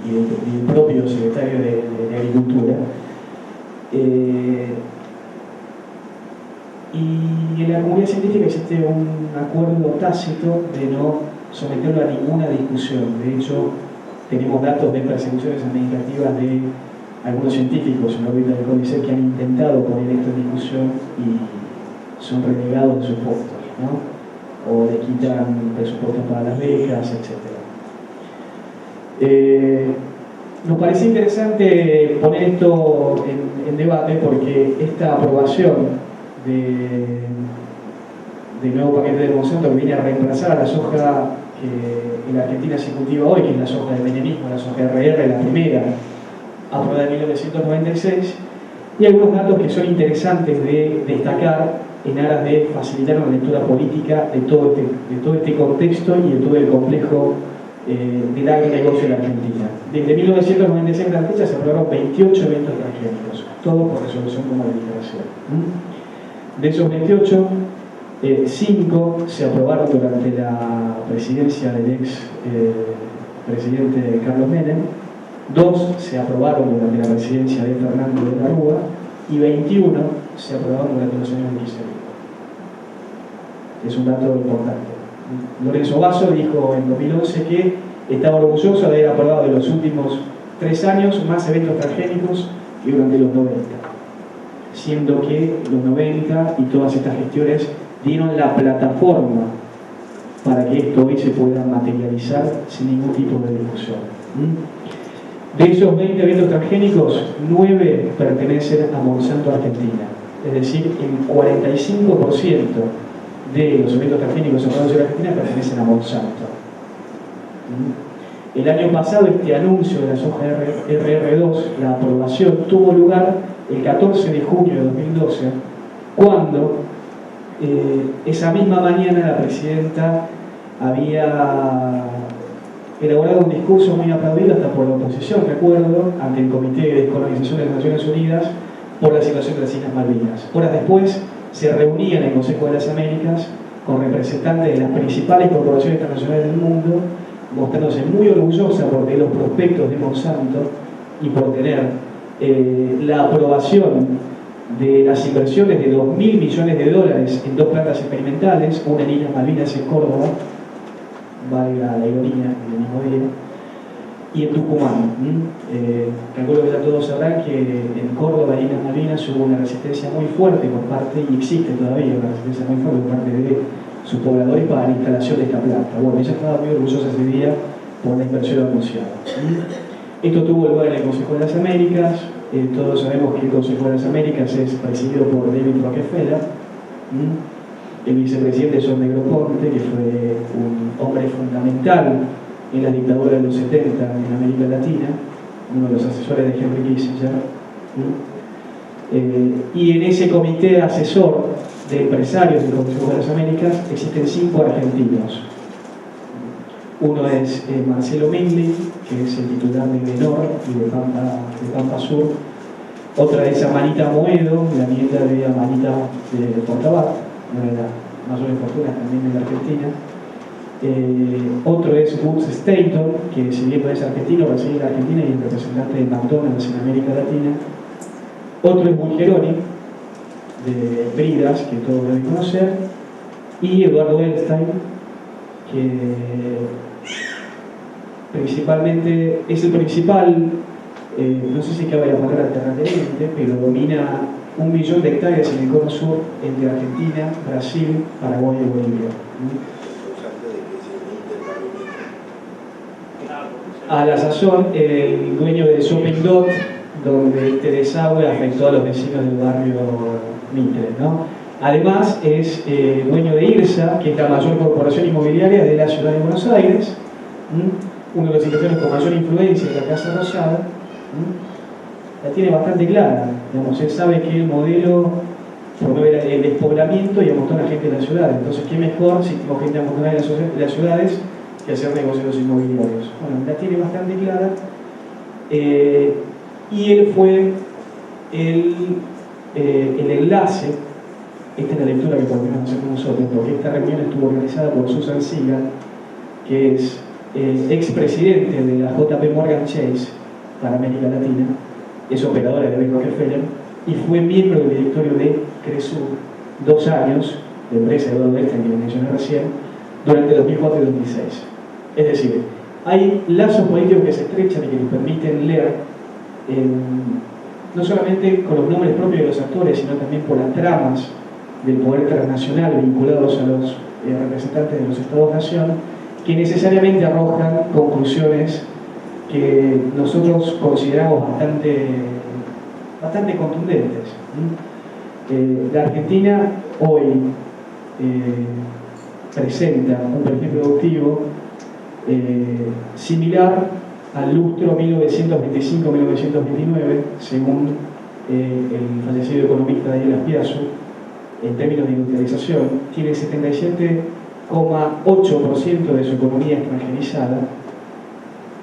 y del propio Secretario de Agricultura. Y en la comunidad científica existe un acuerdo tácito de no someterlo a ninguna discusión. De hecho, tenemos datos de persecuciones administrativas de algunos científicos en la órbita del CONICET que han intentado poner esto en discusión y son renegados de sus puestos, ¿no? O le quitan presupuestos para las becas, etc. Nos parece interesante poner esto en debate porque esta aprobación del nuevo paquete de Monsanto que viene a reemplazar a la soja que en la Argentina se cultiva hoy, que es la soja del menemismo, la soja RR, la primera, aprobada en 1996, y algunos datos que son interesantes de destacar en aras de facilitar una lectura política de todo este contexto y de todo el complejo del agronegocio en la Argentina. Desde 1996 a la fecha se aprobaron 28 eventos transgénicos, todos por resolución como deliberación. De esos 28, 5 se aprobaron durante la presidencia del ex presidente Carlos Menem, 2 se aprobaron durante la presidencia de Fernando de la Rúa y 21 se aprobaron durante los años de Kirchnerismo. Es un dato importante. Lorenzo Basso dijo en 2011 que estaba orgulloso de haber aprobado en los últimos 3 años más eventos transgénicos que durante los 90, siendo que los 90 y todas estas gestiones dieron la plataforma para que esto hoy se pueda materializar sin ningún tipo de discusión. De esos 20 eventos transgénicos, 9 pertenecen a Monsanto Argentina, es decir, el 45% de los eventos transgénicos aprobados en Argentina pertenecen a Monsanto. El año pasado, este anuncio de la soja RR2, la aprobación, tuvo lugar el 14 de junio de 2012, cuando esa misma mañana la presidenta había elaborado un discurso muy aplaudido hasta por la oposición, recuerdo, ante el Comité de Descolonización de las Naciones Unidas por la situación de las Islas Malvinas. Horas después se reunía en el Consejo de las Américas con representantes de las principales corporaciones internacionales del mundo, mostrándose muy orgullosa por los prospectos de Monsanto y por tener la aprobación de las inversiones de $2.000 millones en 2 plantas experimentales, una en Islas Malvinas y en Córdoba, valga la ironía del mismo día, y en Tucumán. Calculo que ya todos sabrán que en Córdoba y Islas Malvinas hubo una resistencia muy fuerte por parte, y existe todavía una resistencia muy fuerte por parte de sus pobladores para la instalación de esta planta. Bueno, ella estaba muy orgullosa ese día por la inversión anunciada. Esto tuvo lugar en el Consejo de las Américas. Todos sabemos que el Consejo de las Américas es presidido por David Rockefeller. El vicepresidente John Negroponte, que fue un hombre fundamental en la dictadura de los 70 en América Latina, uno de los asesores de Henry Kissinger. Y en ese comité asesor de empresarios del Consejo de las Américas existen 5 argentinos. Uno es Marcelo Mingley, que es el titular de Denor y de Pampa Sur. Otra es Amanita Moedo, la nieta de Amanita de Portabat, una de las mayores fortunas también en la Argentina. Otro es Woods Staton, que si bien no es argentino, reside en la Argentina y es representante de McDonald's en América Latina. Otro es Bulgeroni, de Bridas, que todos deben conocer. Y Eduardo Elstein, que principalmente es el principal, no sé si cabe la palabra terrateniente, pero domina 1 millón de hectáreas en el cono sur entre Argentina, Brasil, Paraguay y Bolivia. A la sazón, el dueño de Shopping Dot, donde este desagüe afectó a los vecinos del barrio Mitre, ¿no? Además, es dueño de IRSA, que es la mayor corporación inmobiliaria de la ciudad de Buenos Aires, uno de los inversores con mayor influencia en la Casa Rosada. La tiene bastante clara, digamos, él sabe que el modelo promueve el despoblamiento y amontonar a gente en la ciudad. Entonces, ¿qué mejor si tengo gente amontonada en las ciudades que hacer negocios inmobiliarios? Bueno, la tiene bastante clara. Y él fue el enlace, esta es la lectura que podemos hacer con nosotros, porque esta reunión estuvo organizada por Susan Siga, que es expresidente de la JP Morgan Chase para América Latina, es operadora de David Rockefeller y fue miembro del directorio de Cresur 2 años, de empresa de Eduardo Elstein que les mencioné recién, durante 2004 y 2006. Es decir, hay lazos políticos que se estrechan y que nos permiten leer no solamente con los nombres propios de los actores, sino también por las tramas del poder transnacional vinculados a los representantes de los Estados-nación, que necesariamente arrojan conclusiones que nosotros consideramos bastante contundentes. La Argentina hoy presenta un perfil productivo similar al lustro 1925-1929, según el fallecido economista Daniel Aspiazu, en términos de industrialización, tiene 77,8% de su economía extranjerizada,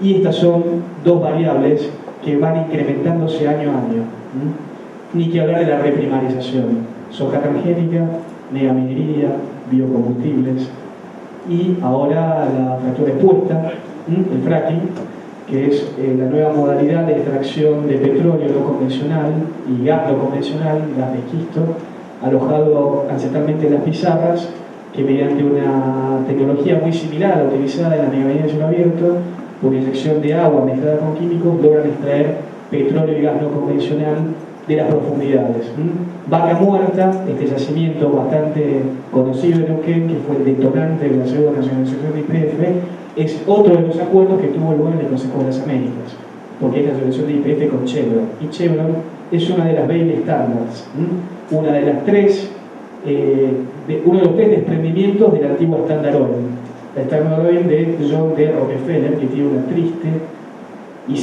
y estas son 2 variables que van incrementándose año a año. Ni que hablar de la reprimarización, soja transgénica, megaminería, biocombustibles y ahora la fractura expuesta, el fracking, que es la nueva modalidad de extracción de petróleo no convencional y gas no convencional, gas de esquisto, alojado ancestralmente en las pizarras, que mediante una tecnología muy similar a la utilizada en la megaminería de cielo abierto, por inyección de agua mezclada con químicos, logran extraer petróleo y gas no convencional de las profundidades. Vaca Muerta, este yacimiento bastante conocido en Neuquén, que fue el detonante de la segunda nacionalización de YPF, es otro de los acuerdos que tuvo lugar en el Consejo de las Américas, porque es la asociación de YPF con Chevron. Y Chevron es una de las baby standards, uno de los tres desprendimientos del antiguo Standard Oil. La Standard Oil de John D. Rockefeller, que tiene una triste y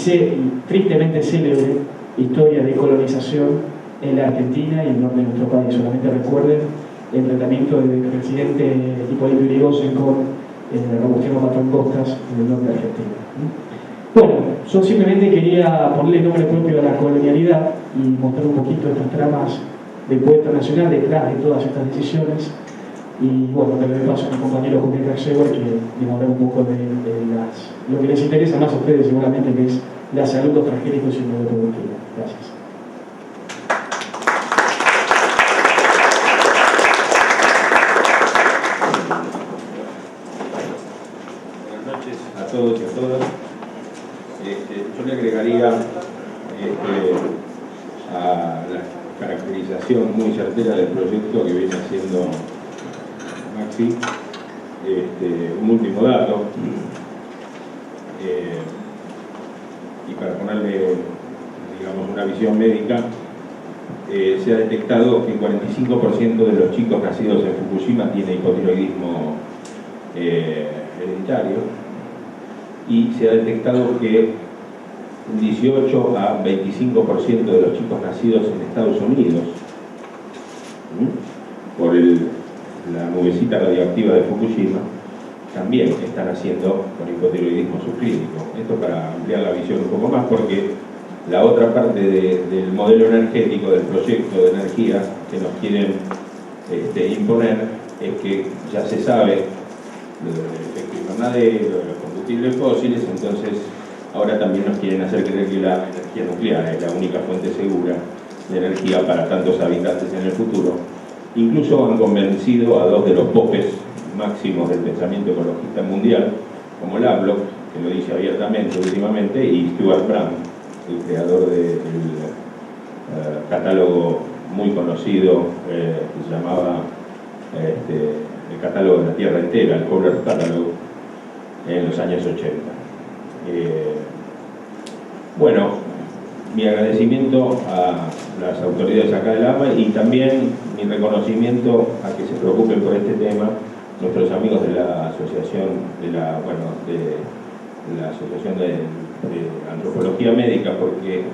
tristemente célebre historia de colonización en la Argentina y en el norte de nuestro país. Solamente recuerden el tratamiento del presidente Hipólito Yrigoyen con Robustiano Patrón Costas en el norte de Argentina. Bueno, yo simplemente quería ponerle nombre propio a la colonialidad y mostrar un poquito estas tramas del poeta nacional detrás de todas estas decisiones. Y bueno, le doy paso a mi compañero Julián Carcegor, que viene a hablar un poco de lo que les interesa más a ustedes seguramente, que es la salud, los transgénicos y el modo productivo. Gracias. Buenas noches a todos y a todas. Yo le agregaría a la caracterización muy certera del proyecto que viene haciendo Maxi, un último dato, y para ponerle, digamos, una visión médica, se ha detectado que el 45% de los chicos nacidos en Fukushima tiene hipotiroidismo hereditario, y se ha detectado que un 18 a 25% de los chicos nacidos en Estados Unidos por la nubecita radioactiva de Fukushima también están haciendo con hipotiroidismo subclínico. Esto para ampliar la visión un poco más, porque la otra parte del modelo energético, del proyecto de energía que nos quieren imponer, es que ya se sabe lo del efecto invernadero, de los combustibles fósiles, entonces ahora también nos quieren hacer creer que la energía nuclear es la única fuente segura de energía para tantos habitantes en el futuro. Incluso han convencido a dos de los popes máximos del pensamiento ecologista mundial, como Lovelock, que lo dice abiertamente últimamente, y Stuart Brand, el creador del catálogo muy conocido que se llamaba el catálogo de la Tierra entera, el Polar Catalog, en los años 80. Bueno, mi agradecimiento a las autoridades acá del AMA y también mi reconocimiento a que se preocupen por este tema nuestros amigos de la asociación de la Asociación de Antropología Médica, porque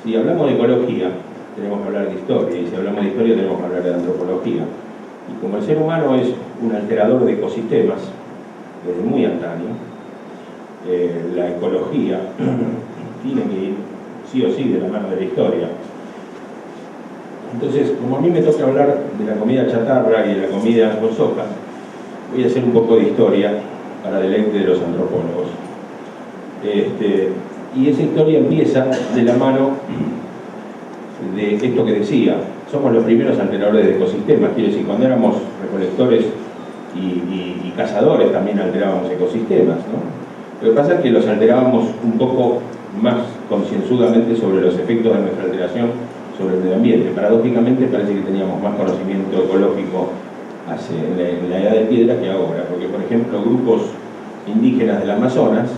si hablamos de ecología tenemos que hablar de historia, y si hablamos de historia tenemos que hablar de antropología. Y como el ser humano es un alterador de ecosistemas desde muy antaño, la ecología tiene que ir sí o sí de la mano de la historia. Entonces, como a mí me toca hablar de la comida chatarra y de la comida con soja, voy a hacer un poco de historia para deleite de los antropólogos. Y esa historia empieza de la mano de esto que decía: somos los primeros alteradores de ecosistemas. Quiero decir, cuando éramos recolectores y cazadores también alterábamos ecosistemas, ¿no? Lo que pasa es que los alterábamos un poco más concienzudamente sobre los efectos de nuestra alteración sobre el medio ambiente. Paradójicamente parece que teníamos más conocimiento ecológico en la edad de piedra que ahora, porque por ejemplo grupos indígenas del Amazonas,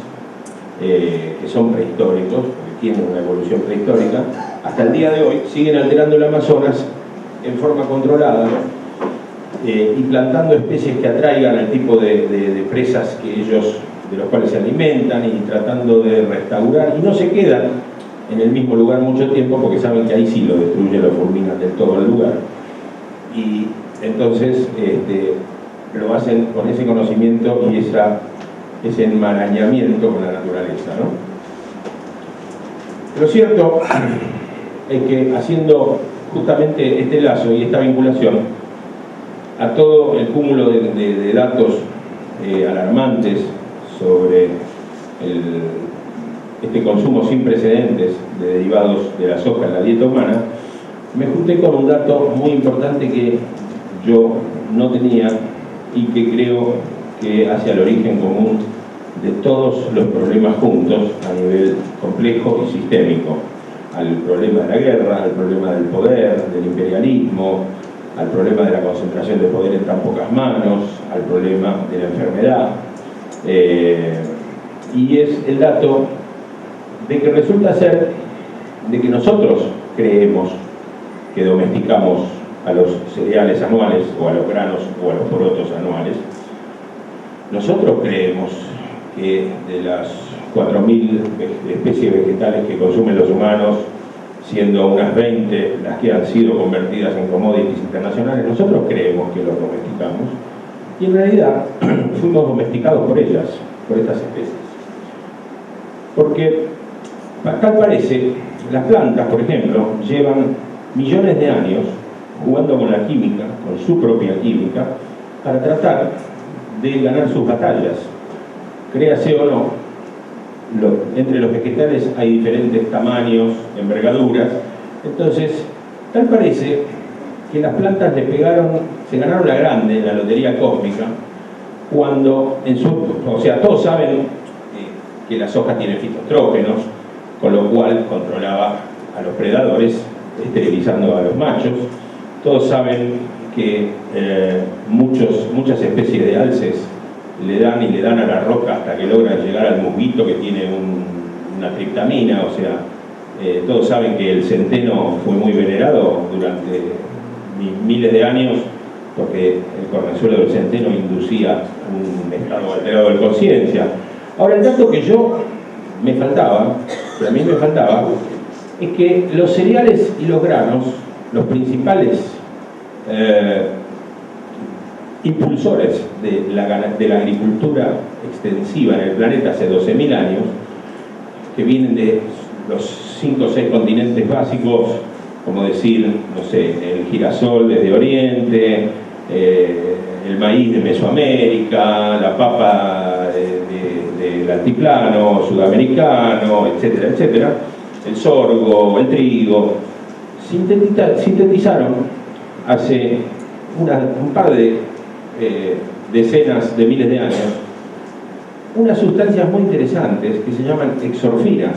que son prehistóricos, porque tienen una evolución prehistórica, hasta el día de hoy siguen alterando el Amazonas en forma controlada, y plantando especies que atraigan al tipo de presas de los cuales se alimentan, y tratando de restaurar, y no se quedan en el mismo lugar mucho tiempo porque saben que ahí sí lo destruyen, lo fulminan del todo el lugar, y entonces lo hacen con ese conocimiento y ese enmarañamiento con la naturaleza, ¿no? Lo cierto es que haciendo justamente este lazo y esta vinculación, a todo el cúmulo de datos alarmantes sobre este consumo sin precedentes de derivados de la soja en la dieta humana, me junté con un dato muy importante que yo no tenía y que creo que hace al origen común de todos los problemas juntos a nivel complejo y sistémico, al problema de la guerra, al problema del poder, del imperialismo, al problema de la concentración de poder en tan pocas manos, al problema de la enfermedad, y es el dato de que resulta ser de que nosotros creemos que domesticamos a los cereales anuales o a los granos o a los porotos anuales. Nosotros creemos que de las 4.000 especies vegetales que consumen los humanos, siendo unas 20 las que han sido convertidas en commodities internacionales, nosotros creemos que los domesticamos y en realidad fuimos domesticados por ellas, por estas especies. Porque tal parece, las plantas, por ejemplo, llevan millones de años jugando con la química, con su propia química, para tratar de ganar sus batallas. Créase o no, entre los vegetales hay diferentes tamaños, envergaduras, entonces tal parece que las plantas se ganaron la grande en la lotería cósmica cuando, o sea, todos saben que la soja tiene fitoestrógenos, con lo cual controlaba a los predadores, esterilizando a los machos. Todos saben que muchas especies de alces le dan a la roca hasta que logran llegar al musguito que tiene una triptamina, o sea, todos saben que el centeno fue muy venerado durante miles de años porque el cornezuelo del centeno inducía un estado alterado de conciencia. Ahora, el dato que a mí me faltaba, es que los cereales y los granos, los principales impulsores de la agricultura extensiva en el planeta hace 12.000 años, que vienen de los 5 o 6 continentes básicos, como decir, no sé, el girasol desde Oriente, el maíz de Mesoamérica, la papa del altiplano sudamericano, etcétera, etcétera, el sorgo, el trigo, sintetizaron hace un par de decenas de miles de años unas sustancias muy interesantes que se llaman exorfinas.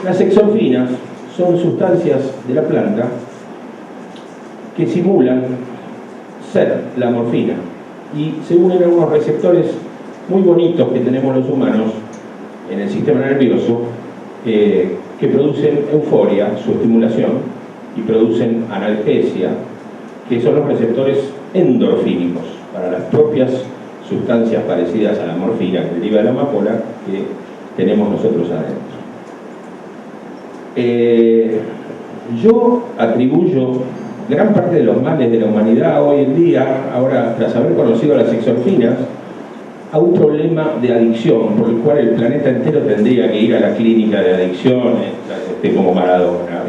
Las exorfinas son sustancias de la planta que simulan ser la morfina y se unen a unos receptores muy bonitos que tenemos los humanos en el sistema nervioso que producen euforia, su estimulación, y producen analgesia, que son los receptores endorfínicos para las propias sustancias parecidas a la morfina que deriva de la amapola que tenemos nosotros adentro. Yo atribuyo gran parte de los males de la humanidad hoy en día, ahora tras haber conocido las exorfinas, a un problema de adicción, por el cual el planeta entero tendría que ir a la clínica de adicciones, como Maradona.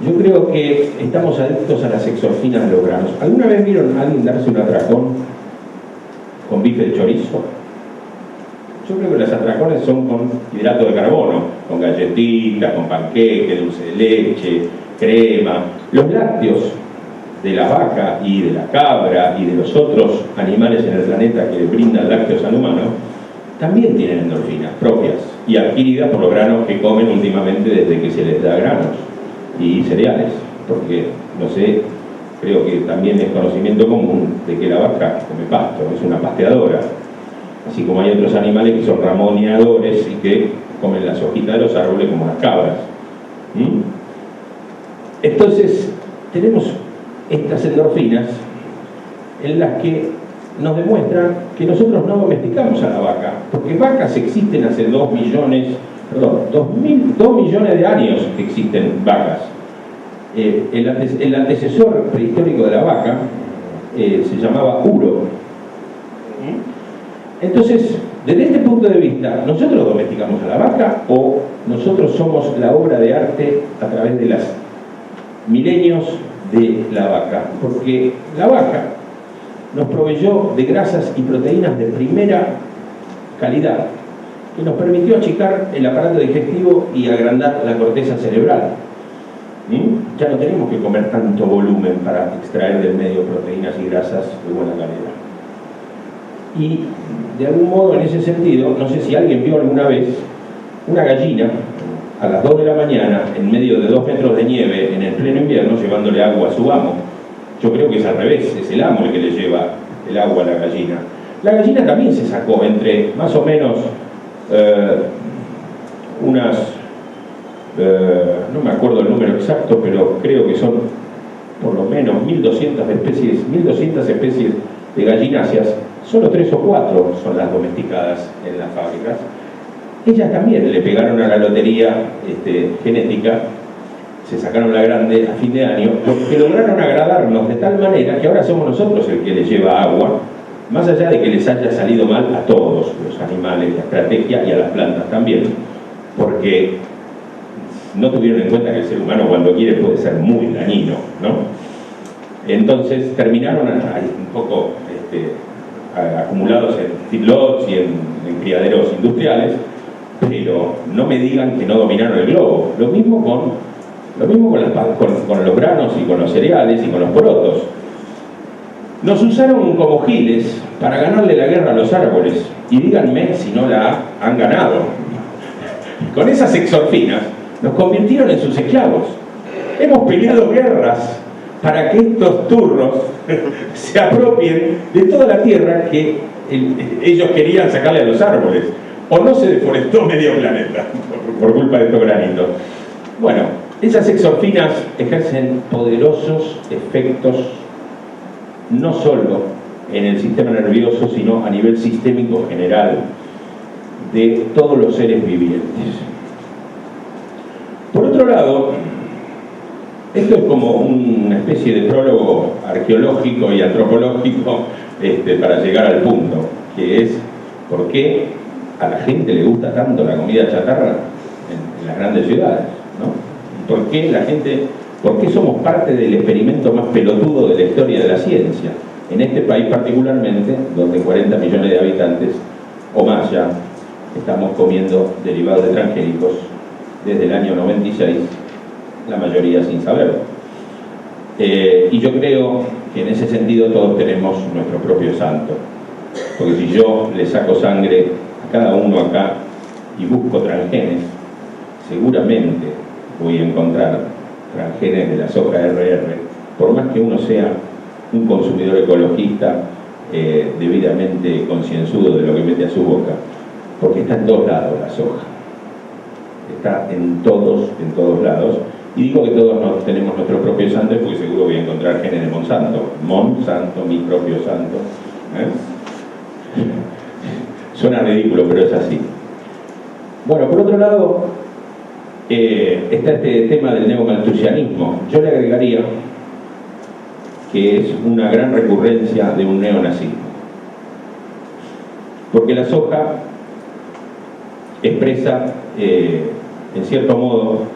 Yo creo que estamos adictos a las exorfinas de los granos. ¿Alguna vez vieron a alguien darse un atracón con bife de chorizo? Yo creo que los atracones son con hidrato de carbono, con galletitas, con panqueque, dulce de leche, crema. Los lácteos de la vaca y de la cabra y de los otros animales en el planeta que brindan lácteos al humano también tienen endorfinas propias y adquiridas por los granos que comen últimamente desde que se les da granos y cereales, porque, no sé, creo que también es conocimiento común de que la vaca come pasto, es una pasteadora, así como hay otros animales que son ramoneadores y que comen las hojitas de los árboles como las cabras. Entonces, tenemos estas endorfinas en las que nos demuestran que nosotros no domesticamos a la vaca, porque vacas existen hace 2 millones de años que existen vacas. El antecesor prehistórico de la vaca se llamaba Uro. Entonces, desde este punto de vista, ¿nosotros domesticamos a la vaca o nosotros somos la obra de arte a través de las milenios de la vaca, porque la vaca nos proveyó de grasas y proteínas de primera calidad, que nos permitió achicar el aparato digestivo y agrandar la corteza cerebral. Ya no tenemos que comer tanto volumen para extraer del medio proteínas y grasas de buena calidad. Y de algún modo, en ese sentido, no sé si alguien vio alguna vez una gallina a las 2 de la mañana en medio de 2 metros de nieve en el pleno invierno llevándole agua a su amo. Yo creo que es al revés, es el amo el que le lleva el agua a la gallina. La gallina también se sacó entre más o menos no me acuerdo el número exacto, pero creo que son por lo menos 1200 especies de gallináceas. Solo 3 o 4 son las domesticadas en las fábricas. Ellas también le pegaron a la lotería genética, se sacaron la grande a fin de año, porque lograron agradarnos de tal manera que ahora somos nosotros el que les lleva agua, más allá de que les haya salido mal a todos los animales, la estrategia, y a las plantas también, porque no tuvieron en cuenta que el ser humano cuando quiere puede ser muy dañino, ¿no? Entonces terminaron ahí un poco acumulados en feedlots y en criaderos industriales, pero no me digan que no dominaron el globo. Lo mismo con los granos y con los cereales y con los porotos. Nos usaron como giles para ganarle la guerra a los árboles, y díganme si no la han ganado. Con esas exorfinas nos convirtieron en sus esclavos. Hemos peleado guerras para que estos turros se apropien de toda la tierra que ellos querían sacarle a los árboles. O no se deforestó medio planeta por culpa de estos granitos. Bueno, esas exorfinas ejercen poderosos efectos no solo en el sistema nervioso, sino a nivel sistémico general de todos los seres vivientes. Por otro lado, esto es como una especie de prólogo arqueológico y antropológico para llegar al punto, que es por qué a la gente le gusta tanto la comida chatarra en las grandes ciudades, ¿no? ¿Por qué somos parte del experimento más pelotudo de la historia de la ciencia? En este país particularmente, donde 40 millones de habitantes o más ya estamos comiendo derivados de transgénicos desde el año 96, la mayoría sin saberlo. Y yo creo que en ese sentido todos tenemos nuestro propio santo, porque si yo le saco sangre a cada uno acá y busco transgenes, seguramente voy a encontrar transgenes de la soja RR, por más que uno sea un consumidor ecologista debidamente concienzudo de lo que mete a su boca, porque está en todos lados la soja, está en todos lados. Y digo que todos tenemos nuestro propio santo porque seguro voy a encontrar genes de Monsanto, mi propio santo. Suena ridículo, pero es así. Bueno, por otro lado, está este tema del neomalthusianismo. Yo le agregaría que es una gran recurrencia de un neonazismo. Porque la soja expresa, en cierto modo,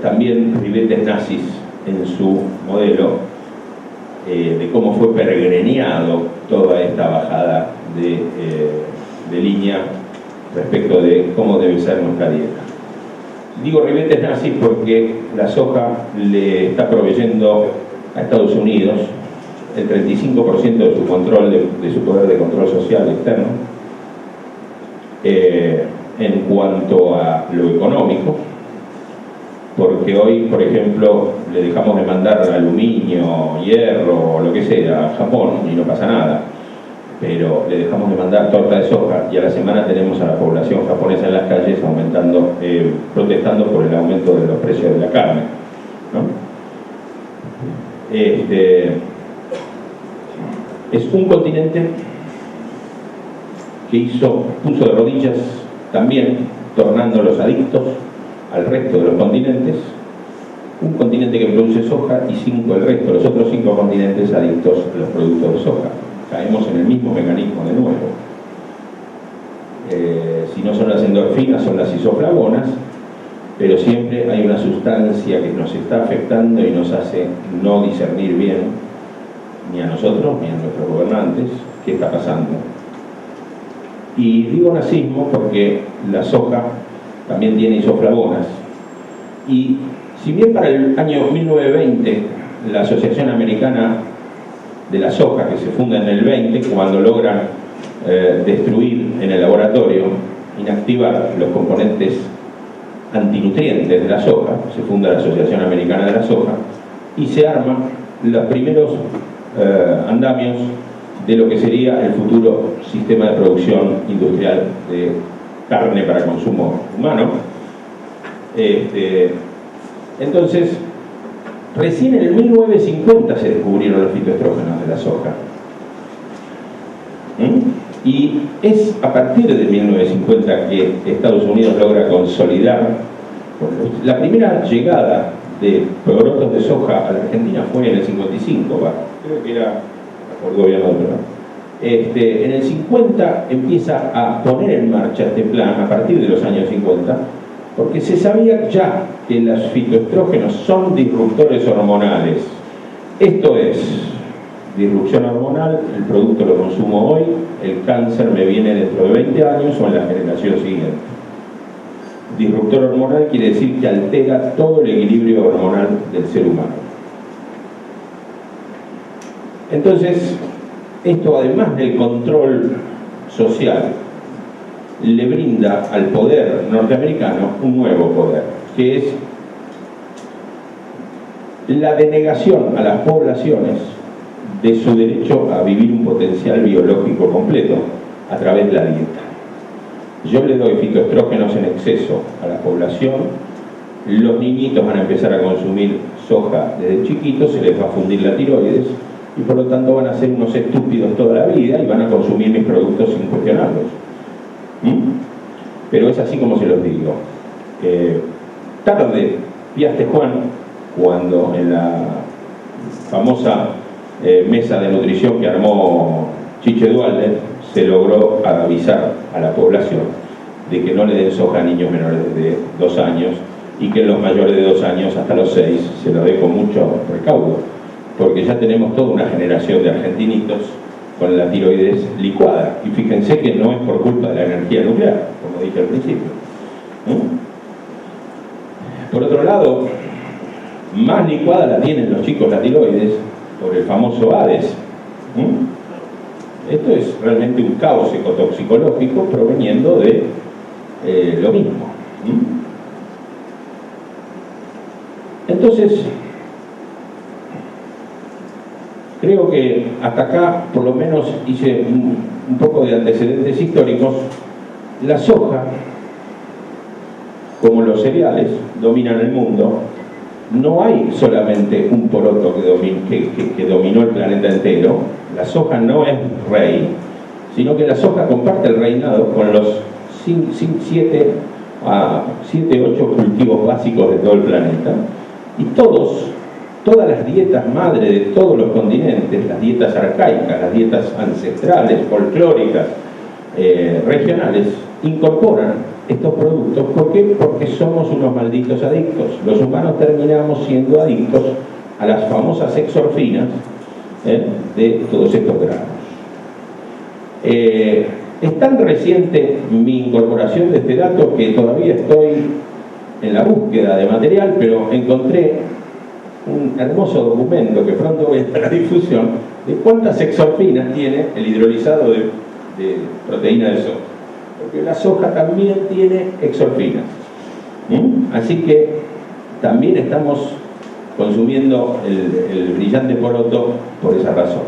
también ribetes nazis en su modelo de cómo fue peregrineado toda esta bajada de línea respecto de cómo debe ser nuestra dieta. Digo ribetes nazis porque la soja le está proveyendo a Estados Unidos el 35% de su control, de su poder de control social externo, en cuanto a lo económico, porque hoy, por ejemplo, le dejamos de mandar aluminio, hierro o lo que sea a Japón y no pasa nada, pero le dejamos de mandar torta de soja y a la semana tenemos a la población japonesa en las calles protestando por el aumento de los precios de la carne, ¿no? Es un continente que puso de rodillas también, tornándolos adictos al resto de los continentes, un continente que produce soja y el resto, los otros 5 continentes adictos a los productos de soja. Caemos en el mismo mecanismo de nuevo. Si no son las endorfinas, son las isoflavonas, pero siempre hay una sustancia que nos está afectando y nos hace no discernir bien, ni a nosotros ni a nuestros gobernantes, qué está pasando. Y digo nazismo porque la soja también tiene isoflavonas. Y si bien para el año 1920 la Asociación Americana de la Soja, que se funda en el 20, cuando logran destruir en el laboratorio, inactivar los componentes antinutrientes de la soja, se funda la Asociación Americana de la Soja y se arman los primeros andamios de lo que sería el futuro sistema de producción industrial de carne para consumo humano. Entonces, recién en el 1950 se descubrieron los fitoestrógenos de la soja. Y es a partir de 1950 que Estados Unidos logra consolidar. La primera llegada de porotos de soja a la Argentina fue en el 55, creo que era por el gobierno de Perón. En el 50 empieza a poner en marcha este plan, a partir de los años 50, porque se sabía ya que los fitoestrógenos son disruptores hormonales. Esto es, disrupción hormonal, el producto lo consumo hoy, el cáncer me viene dentro de 20 años o en la generación siguiente. Disruptor hormonal quiere decir que altera todo el equilibrio hormonal del ser humano. Entonces, esto además del control social, le brinda al poder norteamericano un nuevo poder, que es la denegación a las poblaciones de su derecho a vivir un potencial biológico completo a través de la dieta. Yo le doy fitoestrógenos en exceso a la población, los niñitos van a empezar a consumir soja desde chiquitos, se les va a fundir la tiroides y por lo tanto van a ser unos estúpidos toda la vida y van a consumir mis productos sin cuestionarlos. Pero es así como se los digo. Tarde piaste Juan cuando en la famosa mesa de nutrición que armó Chiche Dualde se logró avisar a la población de que no le den soja a niños menores de 2 años y que los mayores de 2 años hasta los 6 se lo dé con mucho recaudo, porque ya tenemos toda una generación de argentinitos con la tiroides licuada, y fíjense que no es por culpa de la energía nuclear, como dije al principio. Por otro lado, más licuada la tienen los chicos la tiroides por el famoso Hades. Esto es realmente un caos ecotoxicológico proveniendo de lo mismo. Entonces, creo que hasta acá, por lo menos, hice un poco de antecedentes históricos. La soja, como los cereales, dominan el mundo. No hay solamente un poroto que dominó el planeta entero. La soja no es rey, sino que la soja comparte el reinado con los 7 u 8 cultivos básicos de todo el planeta. Y todas las dietas madre de todos los continentes, las dietas arcaicas, las dietas ancestrales, folclóricas, regionales, incorporan estos productos. ¿Por qué? Porque somos unos malditos adictos. Los humanos terminamos siendo adictos a las famosas exorfinas de todos estos granos. Es tan reciente mi incorporación de este dato que todavía estoy en la búsqueda de material, pero encontré un hermoso documento que pronto voy a estar a difusión de cuántas exorfinas tiene el hidrolizado de proteína de soja, porque la soja también tiene exorfinas. Así que también estamos consumiendo el brillante poroto por esa razón.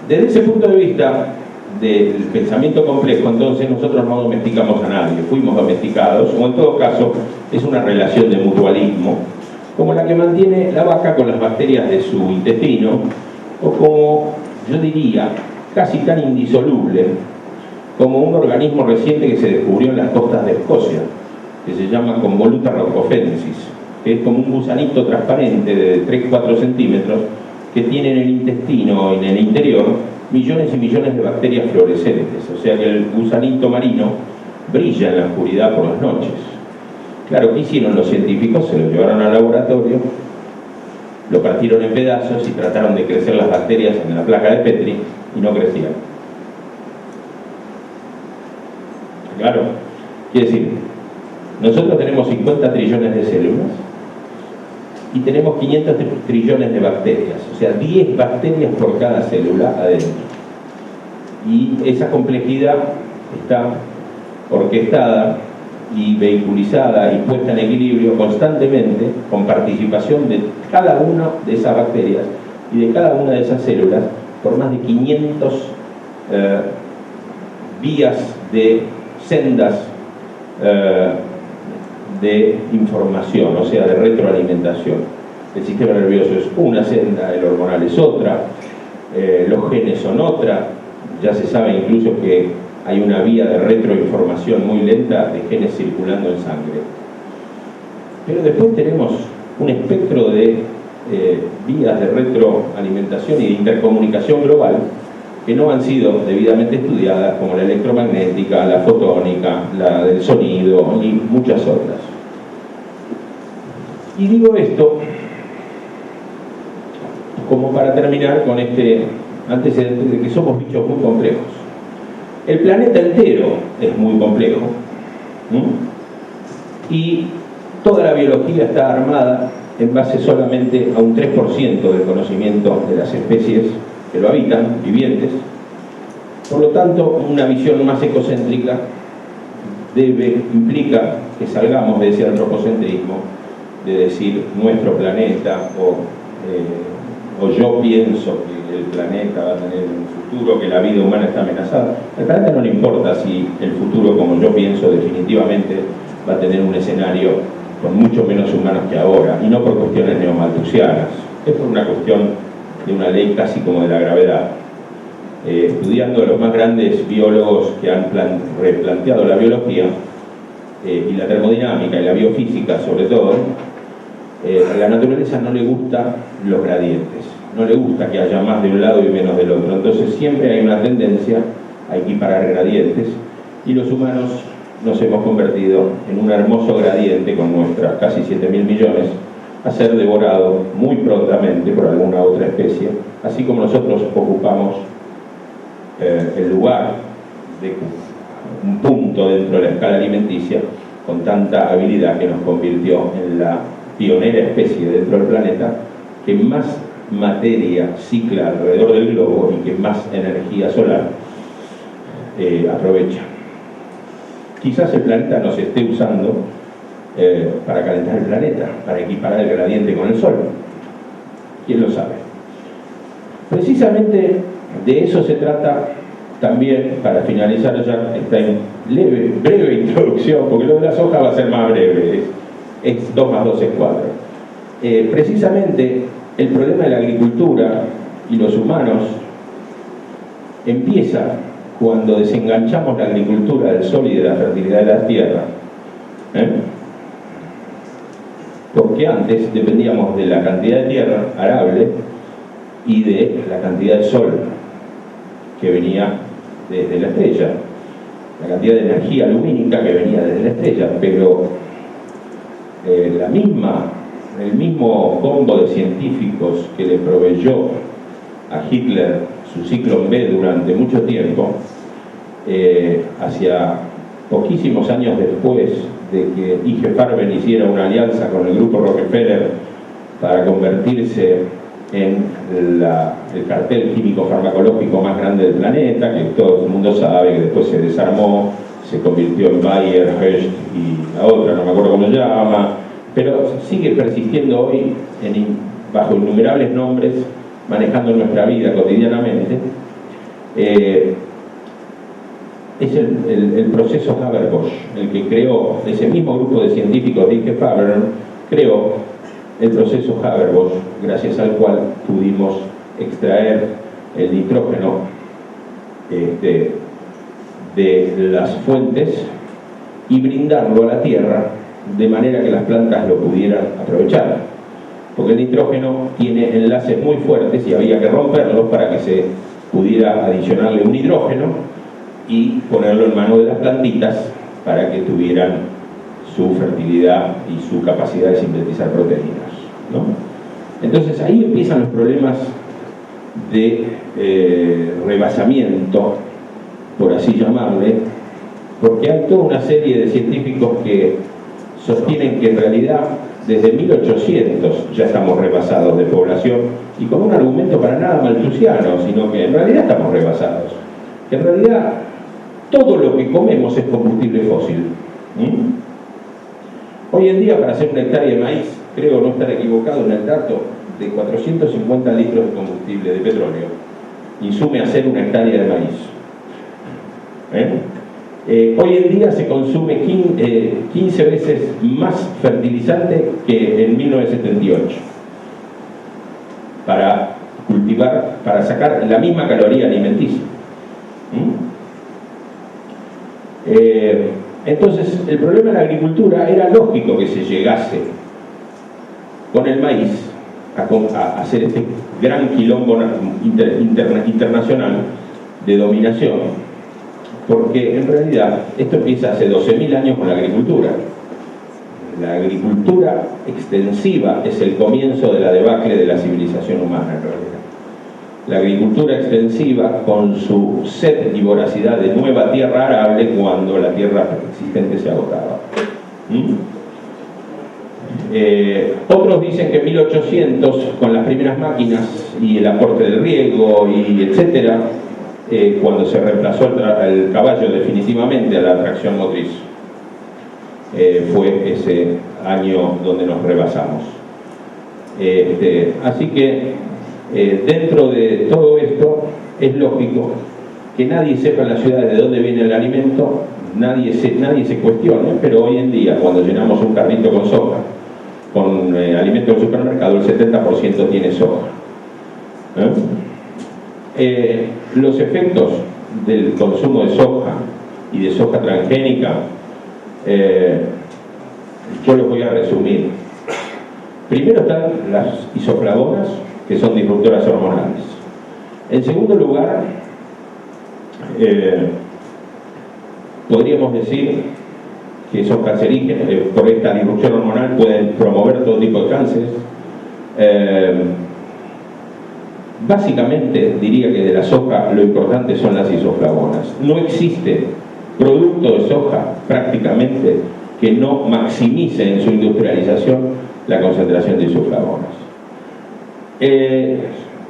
Desde ese punto de vista del pensamiento complejo, entonces nosotros no domesticamos a nadie, fuimos domesticados, o en todo caso es una relación de mutualismo, como la que mantiene la vaca con las bacterias de su intestino, o como, yo diría, casi tan indisoluble como un organismo reciente que se descubrió en las costas de Escocia, que se llama Convoluta raucofensis, que es como un gusanito transparente de 3-4 centímetros que tiene en el intestino y en el interior millones y millones de bacterias fluorescentes. O sea que el gusanito marino brilla en la oscuridad por las noches. Claro, ¿qué hicieron los científicos? Se lo llevaron al laboratorio, lo partieron en pedazos y trataron de crecer las bacterias en la placa de Petri y no crecían. Claro, quiere decir, nosotros tenemos 50 trillones de células y tenemos 500 trillones de bacterias, o sea, 10 bacterias por cada célula adentro. Y esa complejidad está orquestada y vehiculizada y puesta en equilibrio constantemente con participación de cada una de esas bacterias y de cada una de esas células por más de 500 vías de sendas de información, o sea, de retroalimentación. El sistema nervioso es una senda, el hormonal es otra, los genes son otra. Ya se sabe incluso que hay una vía de retroinformación muy lenta de genes circulando en sangre. Pero después tenemos un espectro de vías de retroalimentación y de intercomunicación global que no han sido debidamente estudiadas, como la electromagnética, la fotónica, la del sonido y muchas otras. Y digo esto como para terminar con este antecedente de que somos bichos muy complejos. El planeta entero es muy complejo, y toda la biología está armada en base solamente a un 3% del conocimiento de las especies que lo habitan, vivientes. Por lo tanto, una visión más ecocéntrica implica que salgamos de ese antropocentrismo, de decir nuestro planeta o yo pienso que el planeta va a tener un futuro, que la vida humana está amenazada. Al planeta no le importa si el futuro, como yo pienso, definitivamente va a tener un escenario con mucho menos humanos que ahora, y no por cuestiones neomalthusianas, es por una cuestión de una ley casi como de la gravedad. Estudiando a los más grandes biólogos que han replanteado la biología y la termodinámica y la biofísica sobre todo, a la naturaleza no le gustan los gradientes, no le gusta que haya más de un lado y menos del otro. Entonces siempre hay una tendencia a equiparar gradientes, y los humanos nos hemos convertido en un hermoso gradiente con nuestras casi 7.000 millones a ser devorado muy prontamente por alguna otra especie, así como nosotros ocupamos el lugar de un punto dentro de la escala alimenticia con tanta habilidad que nos convirtió en la pionera especie dentro del planeta que más materia cicla alrededor del globo y que más energía solar aprovecha. Quizás el planeta nos esté usando para calentar el planeta, para equiparar el gradiente con el Sol. ¿Quién lo sabe? Precisamente de eso se trata también, para finalizar ya esta breve introducción, porque lo de las hojas va a ser más breve, es 2 más 2 es 4. Precisamente el problema de la agricultura y los humanos empieza cuando desenganchamos la agricultura del sol y de la fertilidad de la tierra. Porque antes dependíamos de la cantidad de tierra arable y de la cantidad de sol que venía desde la estrella, la cantidad de energía lumínica que venía desde la estrella, pero el mismo combo de científicos que le proveyó a Hitler su ciclón B durante mucho tiempo, hacia poquísimos años después de que I.G. Farben hiciera una alianza con el grupo Rockefeller para convertirse en el cartel químico farmacológico más grande del planeta, que todo el mundo sabe, que después se desarmó, se convirtió en Bayer, Hecht y la otra, no me acuerdo cómo se llama, pero sigue persistiendo hoy bajo innumerables nombres, manejando nuestra vida cotidianamente. Es el proceso Haber-Bosch, el que creó, ese mismo grupo de científicos de I.G. Farben, creó el proceso Haber-Bosch, gracias al cual pudimos extraer el nitrógeno de las fuentes y brindarlo a la tierra de manera que las plantas lo pudieran aprovechar, porque el nitrógeno tiene enlaces muy fuertes y había que romperlos para que se pudiera adicionarle un hidrógeno y ponerlo en manos de las plantitas para que tuvieran su fertilidad y su capacidad de sintetizar proteínas, ¿no? Entonces ahí empiezan los problemas de rebasamiento, por así llamarle, porque hay toda una serie de científicos que sostienen que en realidad desde 1800 ya estamos rebasados de población, y con un argumento para nada malthusiano, sino que en realidad estamos rebasados. Que en realidad todo lo que comemos es combustible fósil. Hoy en día, para hacer una hectárea de maíz, creo no estar equivocado en el dato, de 450 litros de combustible de petróleo insume hacer una hectárea de maíz. Hoy en día se consume 15 veces más fertilizante que en 1978 para cultivar, para sacar la misma caloría alimenticia. Entonces, el problema de la agricultura era lógico que se llegase con el maíz a hacer este gran quilombo internacional de dominación, porque en realidad esto empieza hace 12.000 años con la agricultura. La agricultura extensiva es el comienzo de la debacle de la civilización humana, en realidad. La agricultura extensiva, con su sed y voracidad de nueva tierra arable cuando la tierra existente se agotaba. Otros dicen que en 1800, con las primeras máquinas y el aporte del riego y etcétera, cuando se reemplazó el caballo definitivamente a la tracción motriz, fue ese año donde nos rebasamos. Así que dentro de todo esto es lógico que nadie sepa en las ciudades de dónde viene el alimento, nadie se cuestione, pero hoy en día cuando llenamos un carrito con soja, con alimentos del supermercado, el 70% tiene soja. Los efectos del consumo de soja y de soja transgénica, yo los voy a resumir. Primero están las isoflavonas, que son disruptoras hormonales. En segundo lugar, podríamos decir que son cancerígenas, por esta disrupción hormonal pueden promover todo tipo de cánceres. Básicamente diría que de la soja lo importante son las isoflavonas. No existe producto de soja prácticamente que no maximice en su industrialización la concentración de isoflavonas.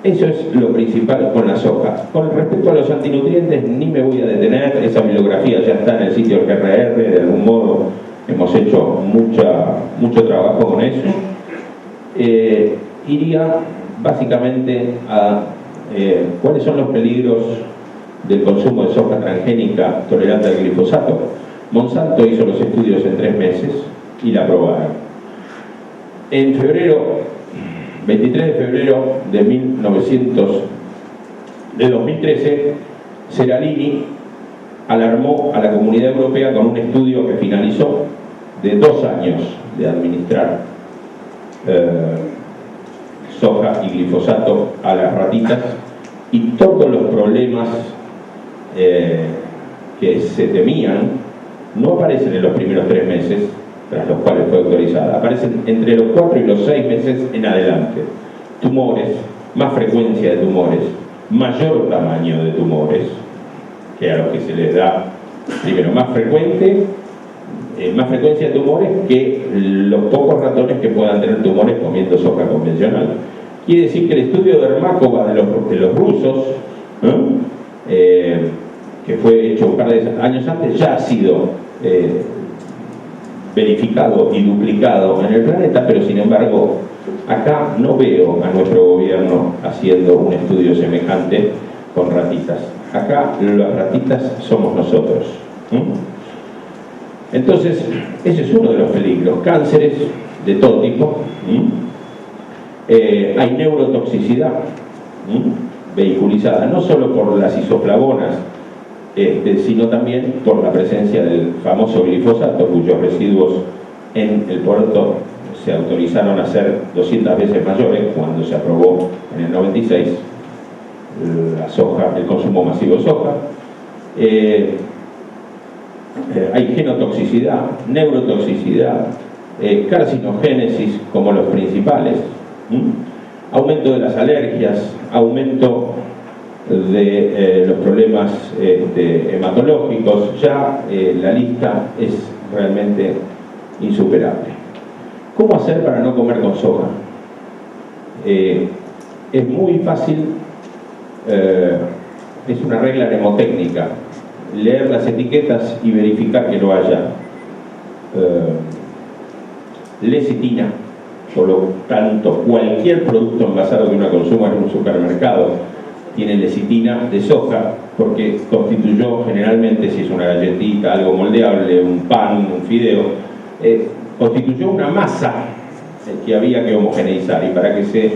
Eso es lo principal con la soja. Con respecto a los antinutrientes, ni me voy a detener, esa bibliografía ya está en el sitio del GRR, de algún modo hemos hecho mucho trabajo con eso. Iría básicamente a cuáles son los peligros del consumo de soja transgénica tolerante al glifosato. Monsanto hizo los estudios en 3 meses y la aprobaron. En 23 de febrero de 2013, Seralini alarmó a la Comunidad Europea con un estudio que finalizó de 2 años de administrar soja y glifosato a las ratitas, y todos los problemas que se temían no aparecen en los primeros 3 meses tras los cuales fue autorizada, aparecen entre los 4 y los 6 meses en adelante. Tumores, más frecuencia de tumores, mayor tamaño de tumores, que a los que se les da, primero, más frecuencia de tumores que los pocos ratones que puedan tener tumores comiendo soja convencional. Quiere decir que el estudio de Ermakova de los rusos, que fue hecho un par de años antes, ya ha sido verificado y duplicado en el planeta, pero sin embargo acá no veo a nuestro gobierno haciendo un estudio semejante con ratitas. Acá las ratitas somos nosotros. Entonces, ese es uno de los peligros. Cánceres de todo tipo. Hay neurotoxicidad vehiculizada, no solo por las isoflavonas, sino también por la presencia del famoso glifosato, cuyos residuos en el puerto se autorizaron a ser 200 veces mayores cuando se aprobó en el 96 la soja, el consumo masivo de soja. hay genotoxicidad, neurotoxicidad, carcinogénesis como los principales, aumento de las alergias, aumento de los problemas hematológicos. Ya la lista es realmente insuperable. ¿Cómo hacer para no comer con soja? Es muy fácil, es una regla mnemotécnica: leer las etiquetas y verificar que no haya lecitina. Por lo tanto, cualquier producto envasado que uno consuma en un supermercado tiene lecitina de soja, porque constituyó generalmente, si es una galletita, algo moldeable, un pan, un fideo, constituyó una masa que había que homogeneizar, y para que se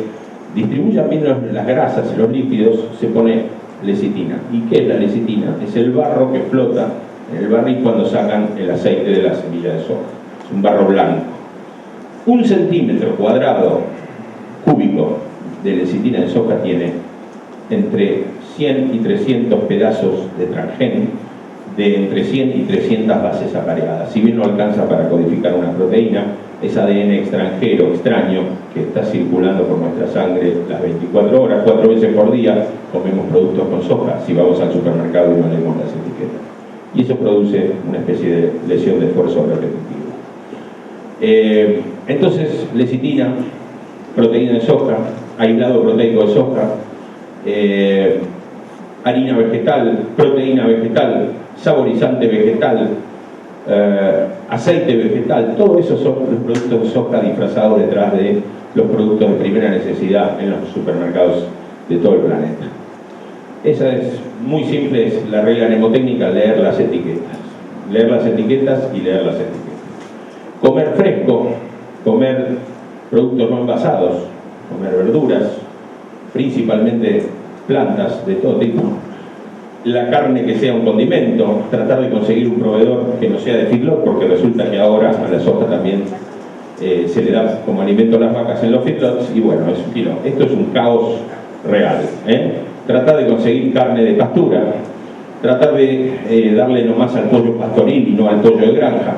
distribuyan bien las grasas y los lípidos se pone lecitina. ¿Y qué es la lecitina? Es el barro que flota en el barril cuando sacan el aceite de la semilla de soja. Es un barro blanco. 1 centímetro cuadrado cúbico de lecitina de soja tiene entre 100 y 300 pedazos de transgén, de entre 100 y 300 bases apareadas. Si bien no alcanza para codificar una proteína, es ADN extranjero, extraño, que está circulando por nuestra sangre las 24 horas, 4 veces por día comemos productos con soja, si vamos al supermercado y no leemos las etiquetas. Y eso produce una especie de lesión de esfuerzo repetitivo. Entonces, lecitina, proteína de soja, aislado proteico de soja, harina vegetal, proteína vegetal, saborizante vegetal, aceite vegetal, todo eso son los productos de soja disfrazados detrás de los productos de primera necesidad en los supermercados de todo el planeta. Esa es muy simple, es la regla mnemotécnica: leer las etiquetas. Leer las etiquetas y leer las etiquetas. Comer fresco, comer productos no envasados, comer verduras, principalmente plantas de todo tipo. La carne que sea un condimento, tratar de conseguir un proveedor que no sea de feedlot, porque resulta que ahora a la soja también se le da como alimento a las vacas en los feedlots, y bueno, es un kilo. Esto es un caos real. Tratar de conseguir carne de pastura, tratar de darle nomás al pollo pastoril y no al pollo de granja.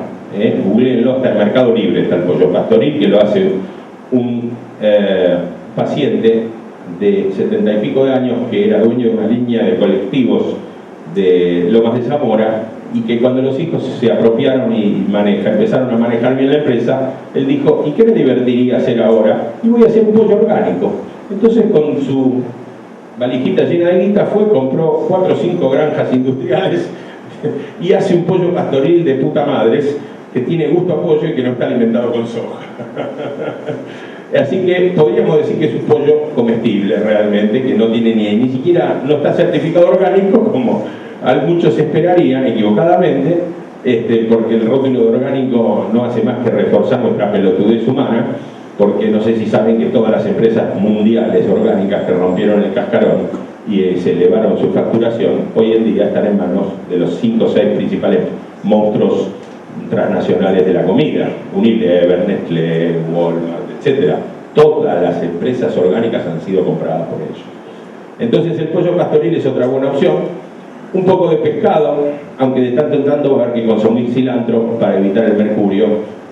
Googleenlo, hasta el Mercado Libre está el pollo pastoril, que lo hace un paciente de 70 y pico de años que era dueño de una línea de colectivos de Lomas de Zamora, y que cuando los hijos se apropiaron y empezaron a manejar bien la empresa, él dijo: ¿y qué me divertiría hacer ahora? Y voy a hacer un pollo orgánico. Entonces, con su valijita llena de guita, compró 4 o 5 granjas industriales y hace un pollo pastoril de puta madres, que tiene gusto a pollo y que no está alimentado con soja. Así que podríamos decir que es un pollo comestible realmente, que no tiene ni siquiera, no está certificado orgánico, como muchos esperarían equivocadamente, porque el rótulo de orgánico no hace más que reforzar nuestra pelotudez humana, porque no sé si saben que todas las empresas mundiales orgánicas que rompieron el cascarón y se elevaron su facturación, hoy en día están en manos de los 5 o 6 principales monstruos transnacionales de la comida: Unilever, Nestlé, Walmart, etc. Todas las empresas orgánicas han sido compradas por ellos. Entonces el pollo pastoril es otra buena opción. Un poco de pescado, aunque de tanto en tanto va a haber que consumir cilantro para evitar el mercurio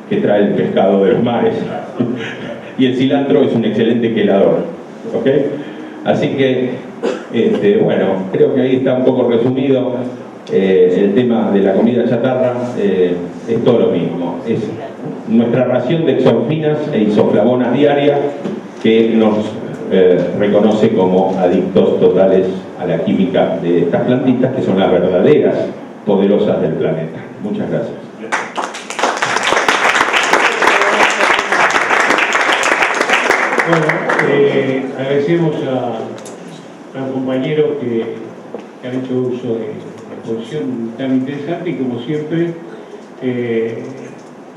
que trae el pescado de los mares. Y el cilantro es un excelente quelador. ¿Ok? Así que, bueno, creo que ahí está un poco resumido el tema de la comida chatarra. Es todo lo mismo. Es nuestra ración de exorfinas e isoflavonas diaria que nos reconoce como adictos totales a la química de estas plantitas, que son las verdaderas poderosas del planeta. Muchas gracias. Bueno, agradecemos a los compañeros que han hecho uso de la exposición tan interesante, y como siempre,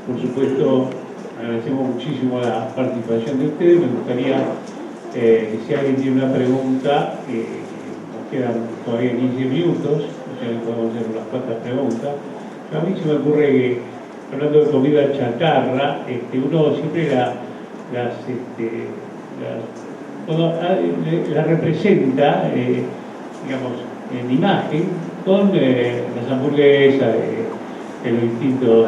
por supuesto, agradecemos muchísimo la participación de ustedes. Me gustaría que si alguien tiene una pregunta, nos quedan todavía 15 minutos, o sea, podemos hacer unas cuantas preguntas. Pero a mí se me ocurre que, hablando de comida chatarra, uno siempre la representa, digamos, en imagen, con las hamburguesas los distintos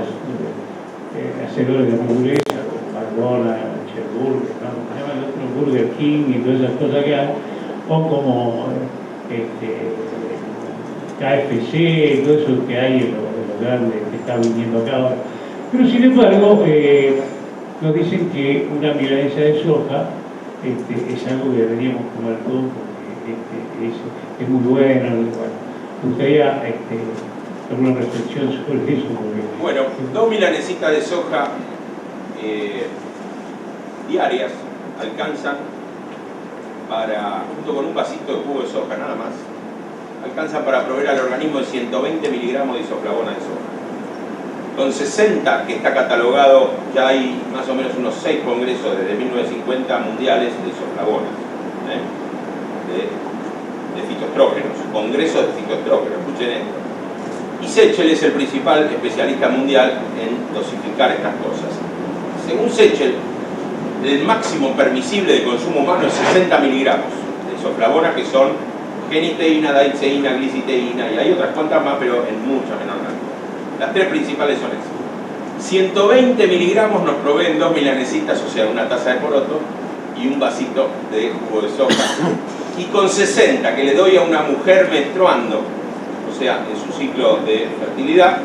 hacedores de hamburguesa, como McDonald's, Cheburger, ¿no? ¿Cómo se llama el otro? Burger King y todas esas cosas que hay, o como KFC, todo eso que hay en los grandes que está viniendo acá ahora. Pero sin embargo, nos dicen que una milanesa de soja es algo que deberíamos comer todos porque es muy bueno. Me gustaría alguna reflexión sobre eso. Porque, bueno, 2 milanesitas de soja diarias alcanzan para, junto con un vasito de jugo de soja nada más, alcanzan para proveer al organismo de 120 miligramos de isoflavona de soja. Con 60 que está catalogado, ya hay más o menos unos 6 congresos desde 1950 mundiales de isoflavonas, de fitoestrógenos, congresos de fitoestrógenos, escuchen esto. Y Sechel es el principal especialista mundial en dosificar estas cosas. Según Sechel, el máximo permisible de consumo humano es 60 miligramos de isoflavona, que son genisteína, daidzeína, gliciteína, y hay otras cuantas más, pero en mucha menor cantidad. Las 3 principales son esas. 120 miligramos nos proveen 2 milanesitas, o sea, una taza de poroto y un vasito de jugo de soja. Y con 60 que le doy a una mujer menstruando, o sea, en su ciclo de fertilidad,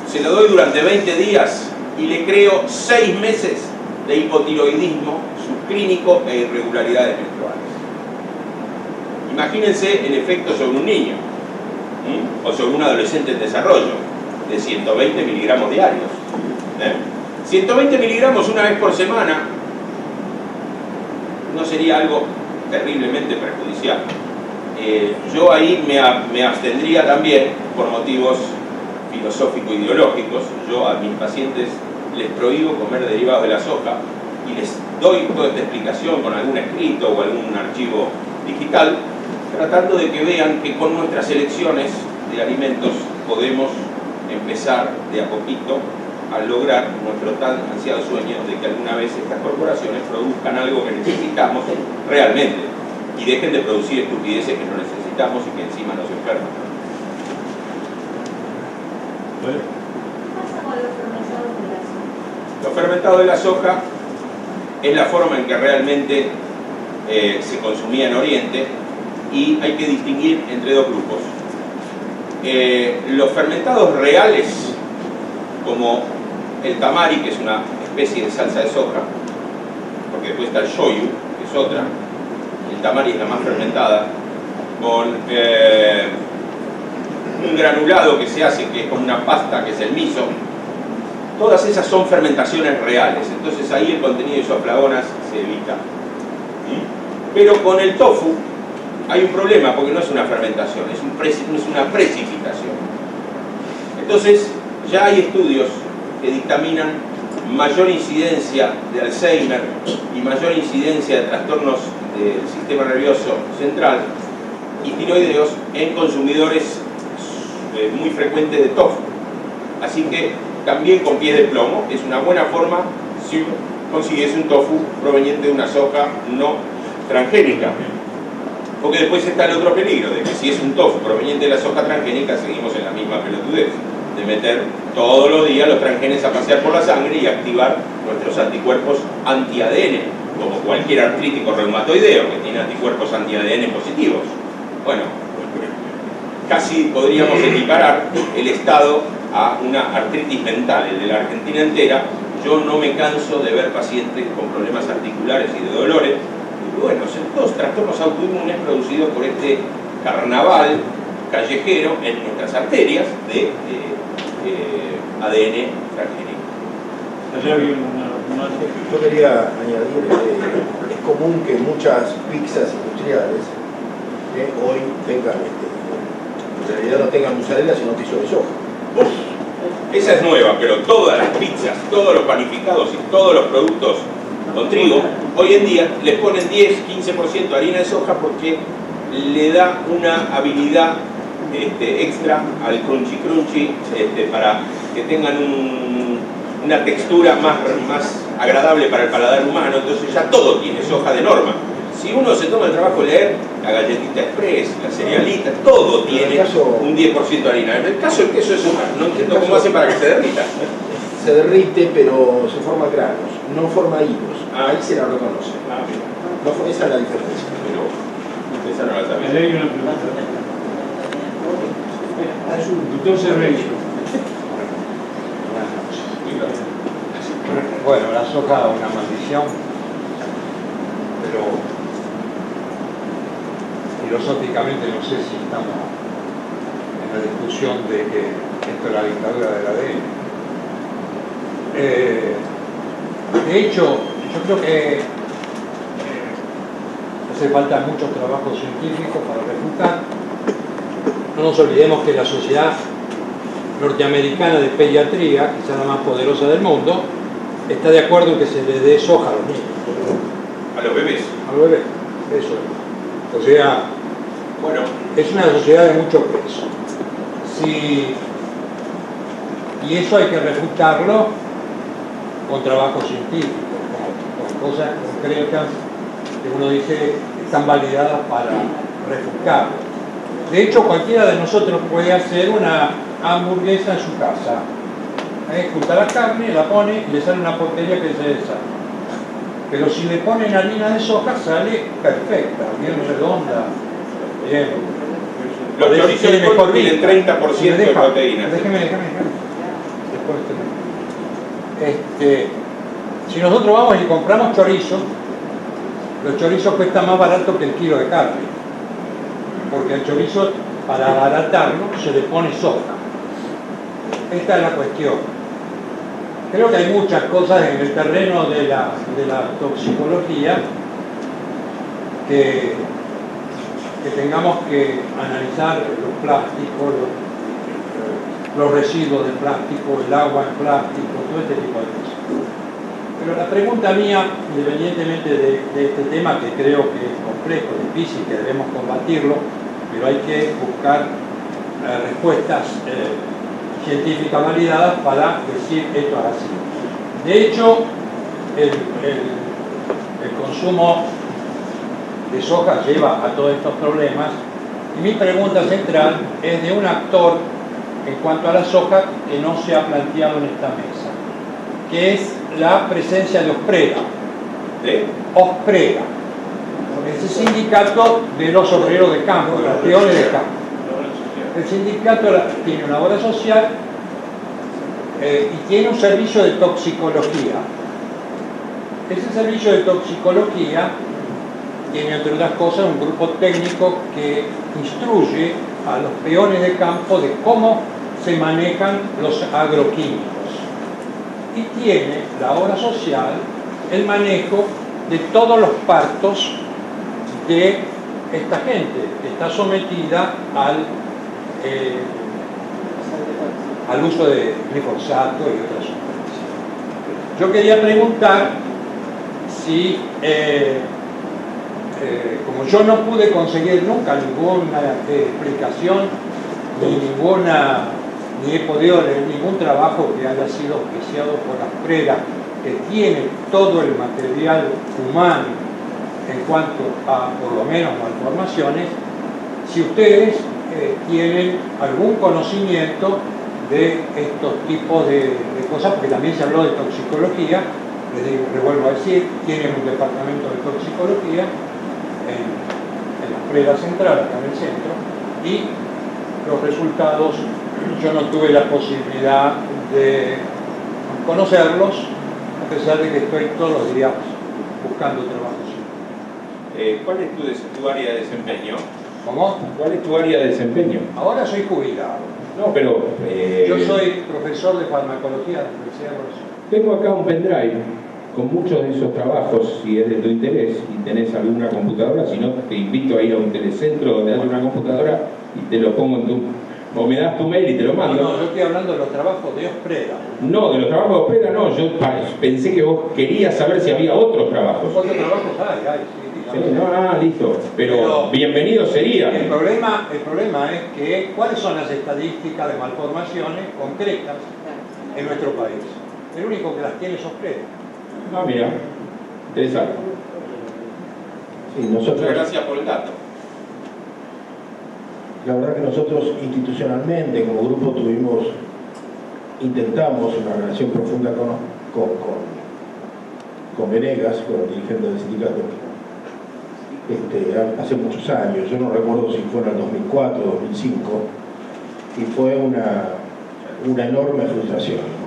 se lo doy durante 20 días y le creo 6 meses de hipotiroidismo subclínico e irregularidades menstruales. Imagínense el efecto sobre un niño o sobre un adolescente en desarrollo de 120 miligramos diarios. 120 miligramos una vez por semana no sería algo terriblemente perjudicial. Yo ahí me abstendría también por motivos filosófico-ideológicos. Yo a mis pacientes les prohíbo comer derivados de la soja y les doy toda esta explicación con algún escrito o algún archivo digital, tratando de que vean que con nuestras elecciones de alimentos podemos empezar de a poquito a lograr nuestro tan ansiado sueño de que alguna vez estas corporaciones produzcan algo que necesitamos realmente y dejen de producir estupideces que no necesitamos y que encima nos enferman. bueno, ¿Qué pasa con los fermentados de la soja? Los fermentados de la soja es la forma en que realmente se consumía en Oriente, y hay que distinguir entre 2 grupos. Los fermentados reales, como el tamari, que es una especie de salsa de soja, porque después está el shoyu, que es otra, el tamari es la más fermentada, con un granulado que se hace, que es como una pasta, que es el miso. Todas esas son fermentaciones reales, entonces ahí el contenido de isoflavonas se evita. Pero con el tofu hay un problema, porque no es una fermentación, es una precipitación. Entonces ya hay estudios que dictaminan mayor incidencia de Alzheimer y mayor incidencia de trastornos del sistema nervioso central y tiroideos en consumidores muy frecuentes de tofu. Así que también con pies de plomo es una buena forma si consigues un tofu proveniente de una soja no transgénica. Porque después está el otro peligro de que si es un tofu proveniente de la soja transgénica seguimos en la misma pelotudez de meter todos los días los transgenes a pasear por la sangre y activar nuestros anticuerpos anti-ADN, como cualquier artrítico reumatoideo que tiene anticuerpos anti-ADN positivos. Bueno, casi podríamos equiparar el estado a una artritis mental, el de la Argentina entera. Yo no me canso de ver pacientes con problemas articulares y de dolores. Y bueno, son todos trastornos autoinmunes producidos por este carnaval callejero en nuestras arterias de ADN transgénico. Yo quería añadir que es común que muchas pizzas industriales hoy tengan, en realidad no tengan mozzarella sino queso de soja. Esa es nueva, pero todas las pizzas, todos los panificados y todos los productos con trigo, hoy en día les ponen 10-15% de harina de soja porque le da una habilidad extra al crunchy para que tengan una textura más agradable para el paladar humano. Entonces ya todo tiene soja de norma. Si uno se toma el trabajo de leer la galletita express, la cerealita, todo tiene un 10% de harina. En el caso del queso es no entiendo cómo hacen para que se derrita. Se derrite, pero se forma granos, no forma hilos. Ahí se la reconoce. No, esa es la diferencia. Pero esa no la Me sabía. doy una pregunta. Doctor Cervello. Bueno, la soja es una maldición, pero filosóficamente no sé si estamos en la discusión de que esto es la dictadura del ADN. De hecho, yo creo que hace falta muchos trabajos científicos para refutar. No nos olvidemos que la sociedad norteamericana de pediatría, quizá la más poderosa del mundo, está de acuerdo en que se le dé soja a los niños. A los bebés. A los bebés, eso es. O sea, Bueno, es una sociedad de mucho peso. Y eso hay que refutarlo con trabajos científicos, con cosas concretas que uno dice están validadas para refutarlo. De hecho, cualquiera de nosotros puede hacer una hamburguesa en su casa. Junta la carne, la pone y le sale una porquería que se deshace. Pero si le ponen harina de soja sale perfecta, bien redonda, bien. los Parece chorizos que de mejor corte tienen vista. 30% de proteínas. Déjeme. Después si nosotros vamos y compramos chorizo, los chorizos cuestan más barato que el kilo de carne. Porque al chorizo, para abaratarlo, se le pone soja. Esta es la cuestión. Creo que hay muchas cosas en el terreno de la toxicología que tengamos que analizar los plásticos, los residuos de plástico, el agua en plástico, todo este tipo de cosas. Pero la pregunta mía, independientemente de este tema que creo que es complejo, difícil, que debemos combatirlo, pero hay que buscar respuestas científicas validadas para decir esto es así. De hecho, el consumo de soja lleva a todos estos problemas y mi pregunta central es de un actor en cuanto a la soja que no se ha planteado en esta mesa, que es la presencia de Osprega. ¿Sí? Osprega, ese sindicato de los obreros de campo, de los peones de campo. El sindicato tiene una obra social y tiene un servicio de toxicología. Ese servicio de toxicología tiene, entre otras cosas, un grupo técnico que instruye a los peones de campo de cómo se manejan los agroquímicos. Y tiene la obra social el manejo de todos los partos de esta gente que está sometida al uso de glifosato y otras sustancias. Yo quería preguntar si, como yo no pude conseguir nunca ninguna explicación, ni he podido leer ningún trabajo que haya sido auspiciado por Asprega, que tiene todo el material humano en cuanto a, por lo menos, malformaciones, si ustedes tienen algún conocimiento de estos tipos de cosas, porque también se habló de toxicología, les vuelvo a decir, tienen un departamento de toxicología en la Asprega Central, acá en el centro, y los resultados yo no tuve la posibilidad de conocerlos, a pesar de que estoy todos los días buscando trabajo. ¿Cuál es tu área de desempeño? ¿Cómo? ¿Cuál es tu área de desempeño? Ahora soy jubilado. No, pero... Yo soy profesor de farmacología de la Universidad de Buenos Aires. Tengo acá un pendrive con muchos de esos trabajos, si es de tu interés y tenés alguna computadora, si no te invito a ir a un telecentro donde hay una computadora y te lo pongo en tu... o me das tu mail y te lo mando. No, yo estoy hablando de los trabajos de Osprega. No, de los trabajos de Osprega no, yo pensé que vos querías saber si había otros trabajos. Otros trabajos hay, sí. Sí, no, listo, pero bienvenido sería. El problema es que ¿cuáles son las estadísticas de malformaciones concretas en nuestro país? El único que las tiene es Osprega. Ah, mira, interesante. Nosotros, muchas gracias por el dato. la verdad que nosotros institucionalmente como grupo intentamos una relación profunda con Venegas, con el dirigente del sindicato, hace muchos años. Yo no recuerdo si fue en el 2004 o 2005, y fue una enorme frustración, ¿no?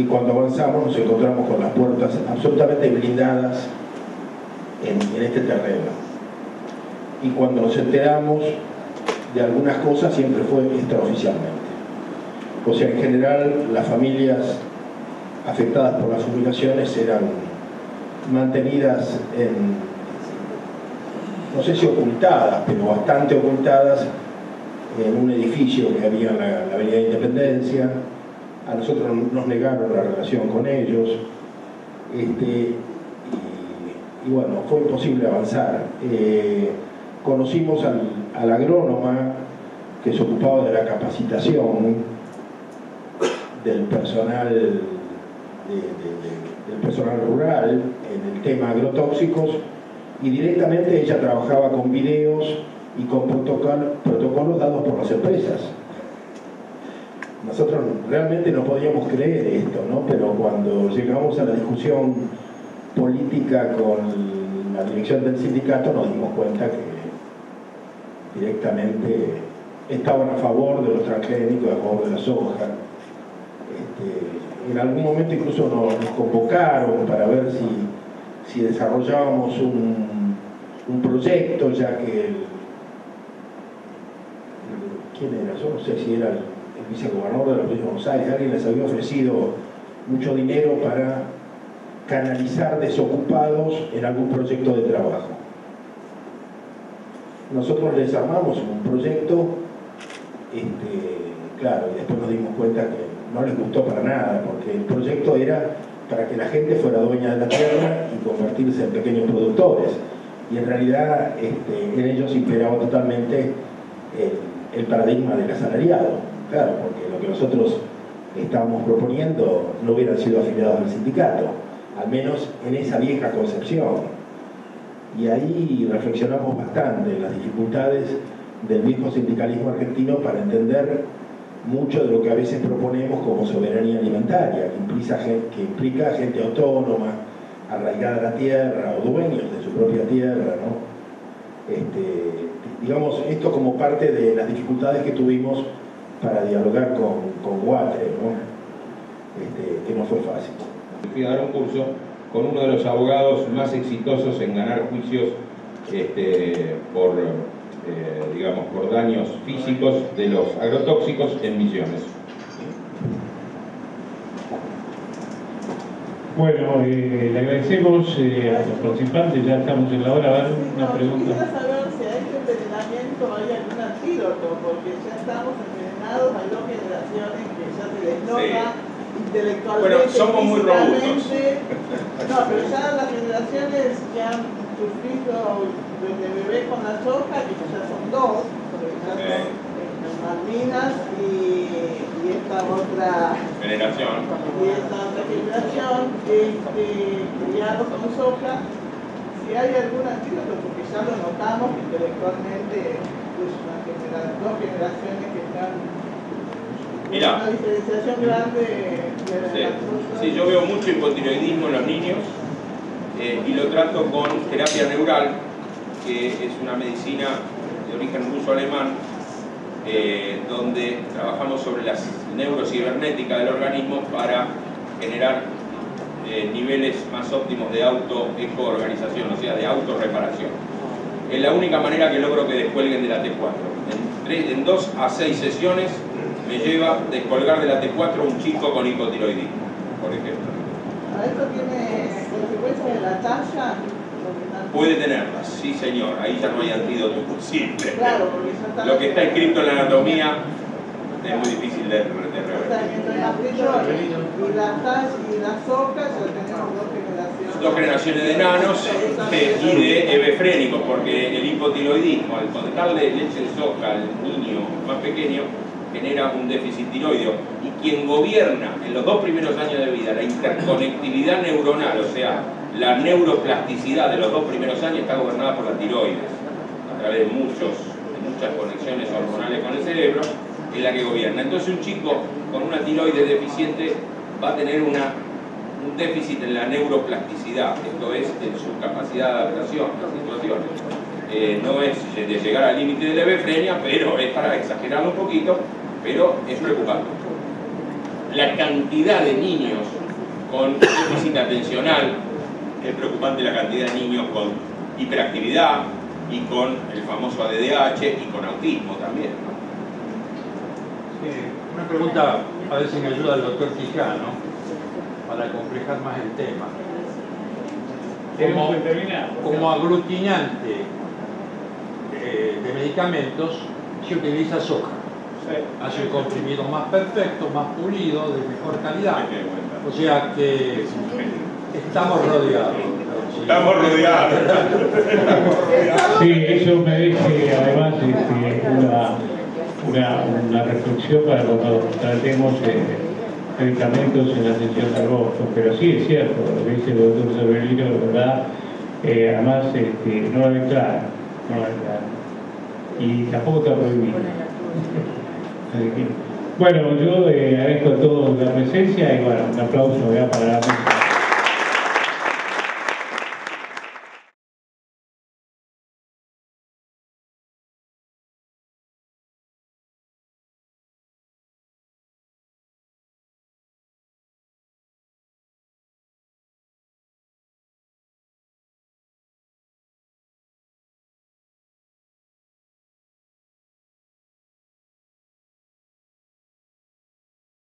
Y cuando avanzamos nos encontramos con las puertas absolutamente blindadas en este terreno. Y cuando nos enteramos de algunas cosas siempre fue extraoficialmente. O sea, en general las familias afectadas por las fumigaciones eran mantenidas no sé si ocultadas, pero bastante ocultadas en un edificio que había en la Avenida Independencia. A nosotros nos negaron la relación con ellos, y bueno, fue imposible avanzar. Conocimos al agrónoma que se ocupaba de la capacitación del personal del personal rural en el tema agrotóxicos, y directamente ella trabajaba con videos y con protocolos dados por las empresas. Nosotros realmente no podíamos creer esto, ¿no? Pero cuando llegamos a la discusión política con la dirección del sindicato nos dimos cuenta que directamente estaban a favor de los transgénicos, a favor de la soja. En algún momento incluso nos convocaron para ver si desarrollábamos un proyecto, ya que ¿quién era? Yo no sé si era el vicegobernador de la provincia de Buenos Aires, alguien les había ofrecido mucho dinero para canalizar desocupados en algún proyecto de trabajo. Nosotros les armamos un proyecto, claro, y después nos dimos cuenta que no les gustó para nada, porque el proyecto era para que la gente fuera dueña de la tierra y convertirse en pequeños productores. Y en realidad en ellos imperaba totalmente el paradigma del asalariado. Claro, porque lo que nosotros estábamos proponiendo no hubieran sido afiliados al sindicato, al menos en esa vieja concepción. Y ahí reflexionamos bastante en las dificultades del viejo sindicalismo argentino para entender mucho de lo que a veces proponemos como soberanía alimentaria, que implica gente autónoma, arraigada a la tierra o dueños de su propia tierra, ¿no? Digamos, esto como parte de las dificultades que tuvimos para dialogar con Guatre, ¿no? Que no fue fácil. Fui a dar un curso con uno de los abogados más exitosos en ganar juicios por daños físicos de los agrotóxicos en Misiones. Bueno, le agradecemos a los participantes, ya estamos en la hora. A ver, una pregunta. Quisiera saber si a este envenenamiento hay algún antídoto, porque ya estamos envenenados, hay dos generaciones que ya se les nota intelectualmente. Bueno, somos muy robustos. No, pero ya las generaciones que han sufrido desde bebé con la soja, que ya son dos, porque ya son Malvinas y esta otra generación, criados con soja, si hay algún antídoto, porque ya lo notamos intelectualmente, es dos generaciones que están con una diferenciación grande de la soja. Sí, yo veo mucho hipotiroidismo en los niños y lo trato con terapia neural, que es una medicina de origen ruso-alemán, donde trabajamos sobre la neurocibernética del organismo para generar niveles más óptimos de autoecoorganización, o sea, de autorreparación. Es la única manera que logro que descuelguen de la T4. En 2 a 6 sesiones me lleva descolgar de la T4 un chico con hipotiroidismo, por ejemplo. ¿Esto tiene consecuencias de la talla? Puede tenerlas, sí señor, ahí ya no hay antídoto posible. Claro, porque ya está lo que está escrito en la anatomía es muy difícil de revertir. O sea, que entre las prisiones y las talla y las socas ya tenemos dos generaciones De enanos y de hebefrénicos, porque el hipotiroidismo, al darle leche de soja al niño más pequeño, genera un déficit tiroideo, y quien gobierna en los 2 primeros años de vida la interconectividad neuronal, o sea, La neuroplasticidad de los 2 primeros años está gobernada por la tiroides, a través de muchas conexiones hormonales con el cerebro, es la que gobierna. Entonces un chico con una tiroides deficiente va a tener un déficit en la neuroplasticidad, esto es, en su capacidad de adaptación a las situaciones. No es de llegar al límite de la hebefrenia, pero es para exagerarlo un poquito, pero es preocupante. La cantidad de niños con déficit atencional, es preocupante la cantidad de niños con hiperactividad y con el famoso ADDH y con autismo también, ¿no? Una pregunta, a ver si me ayuda el doctor Quijano, para complejar más el tema. Como aglutinante de medicamentos se utiliza soja. Hace un comprimido más perfecto, más pulido, de mejor calidad. O sea que estamos rodeados. Estamos rodeados. Sí, eso merece además una reflexión para cuando tratemos medicamentos en la sesión de agosto. Pero sí es cierto, lo que dice el doctor Severino, de verdad, además no lo declara, y tampoco está prohibido. Bueno, yo agradezco a todos la presencia y bueno, un aplauso para la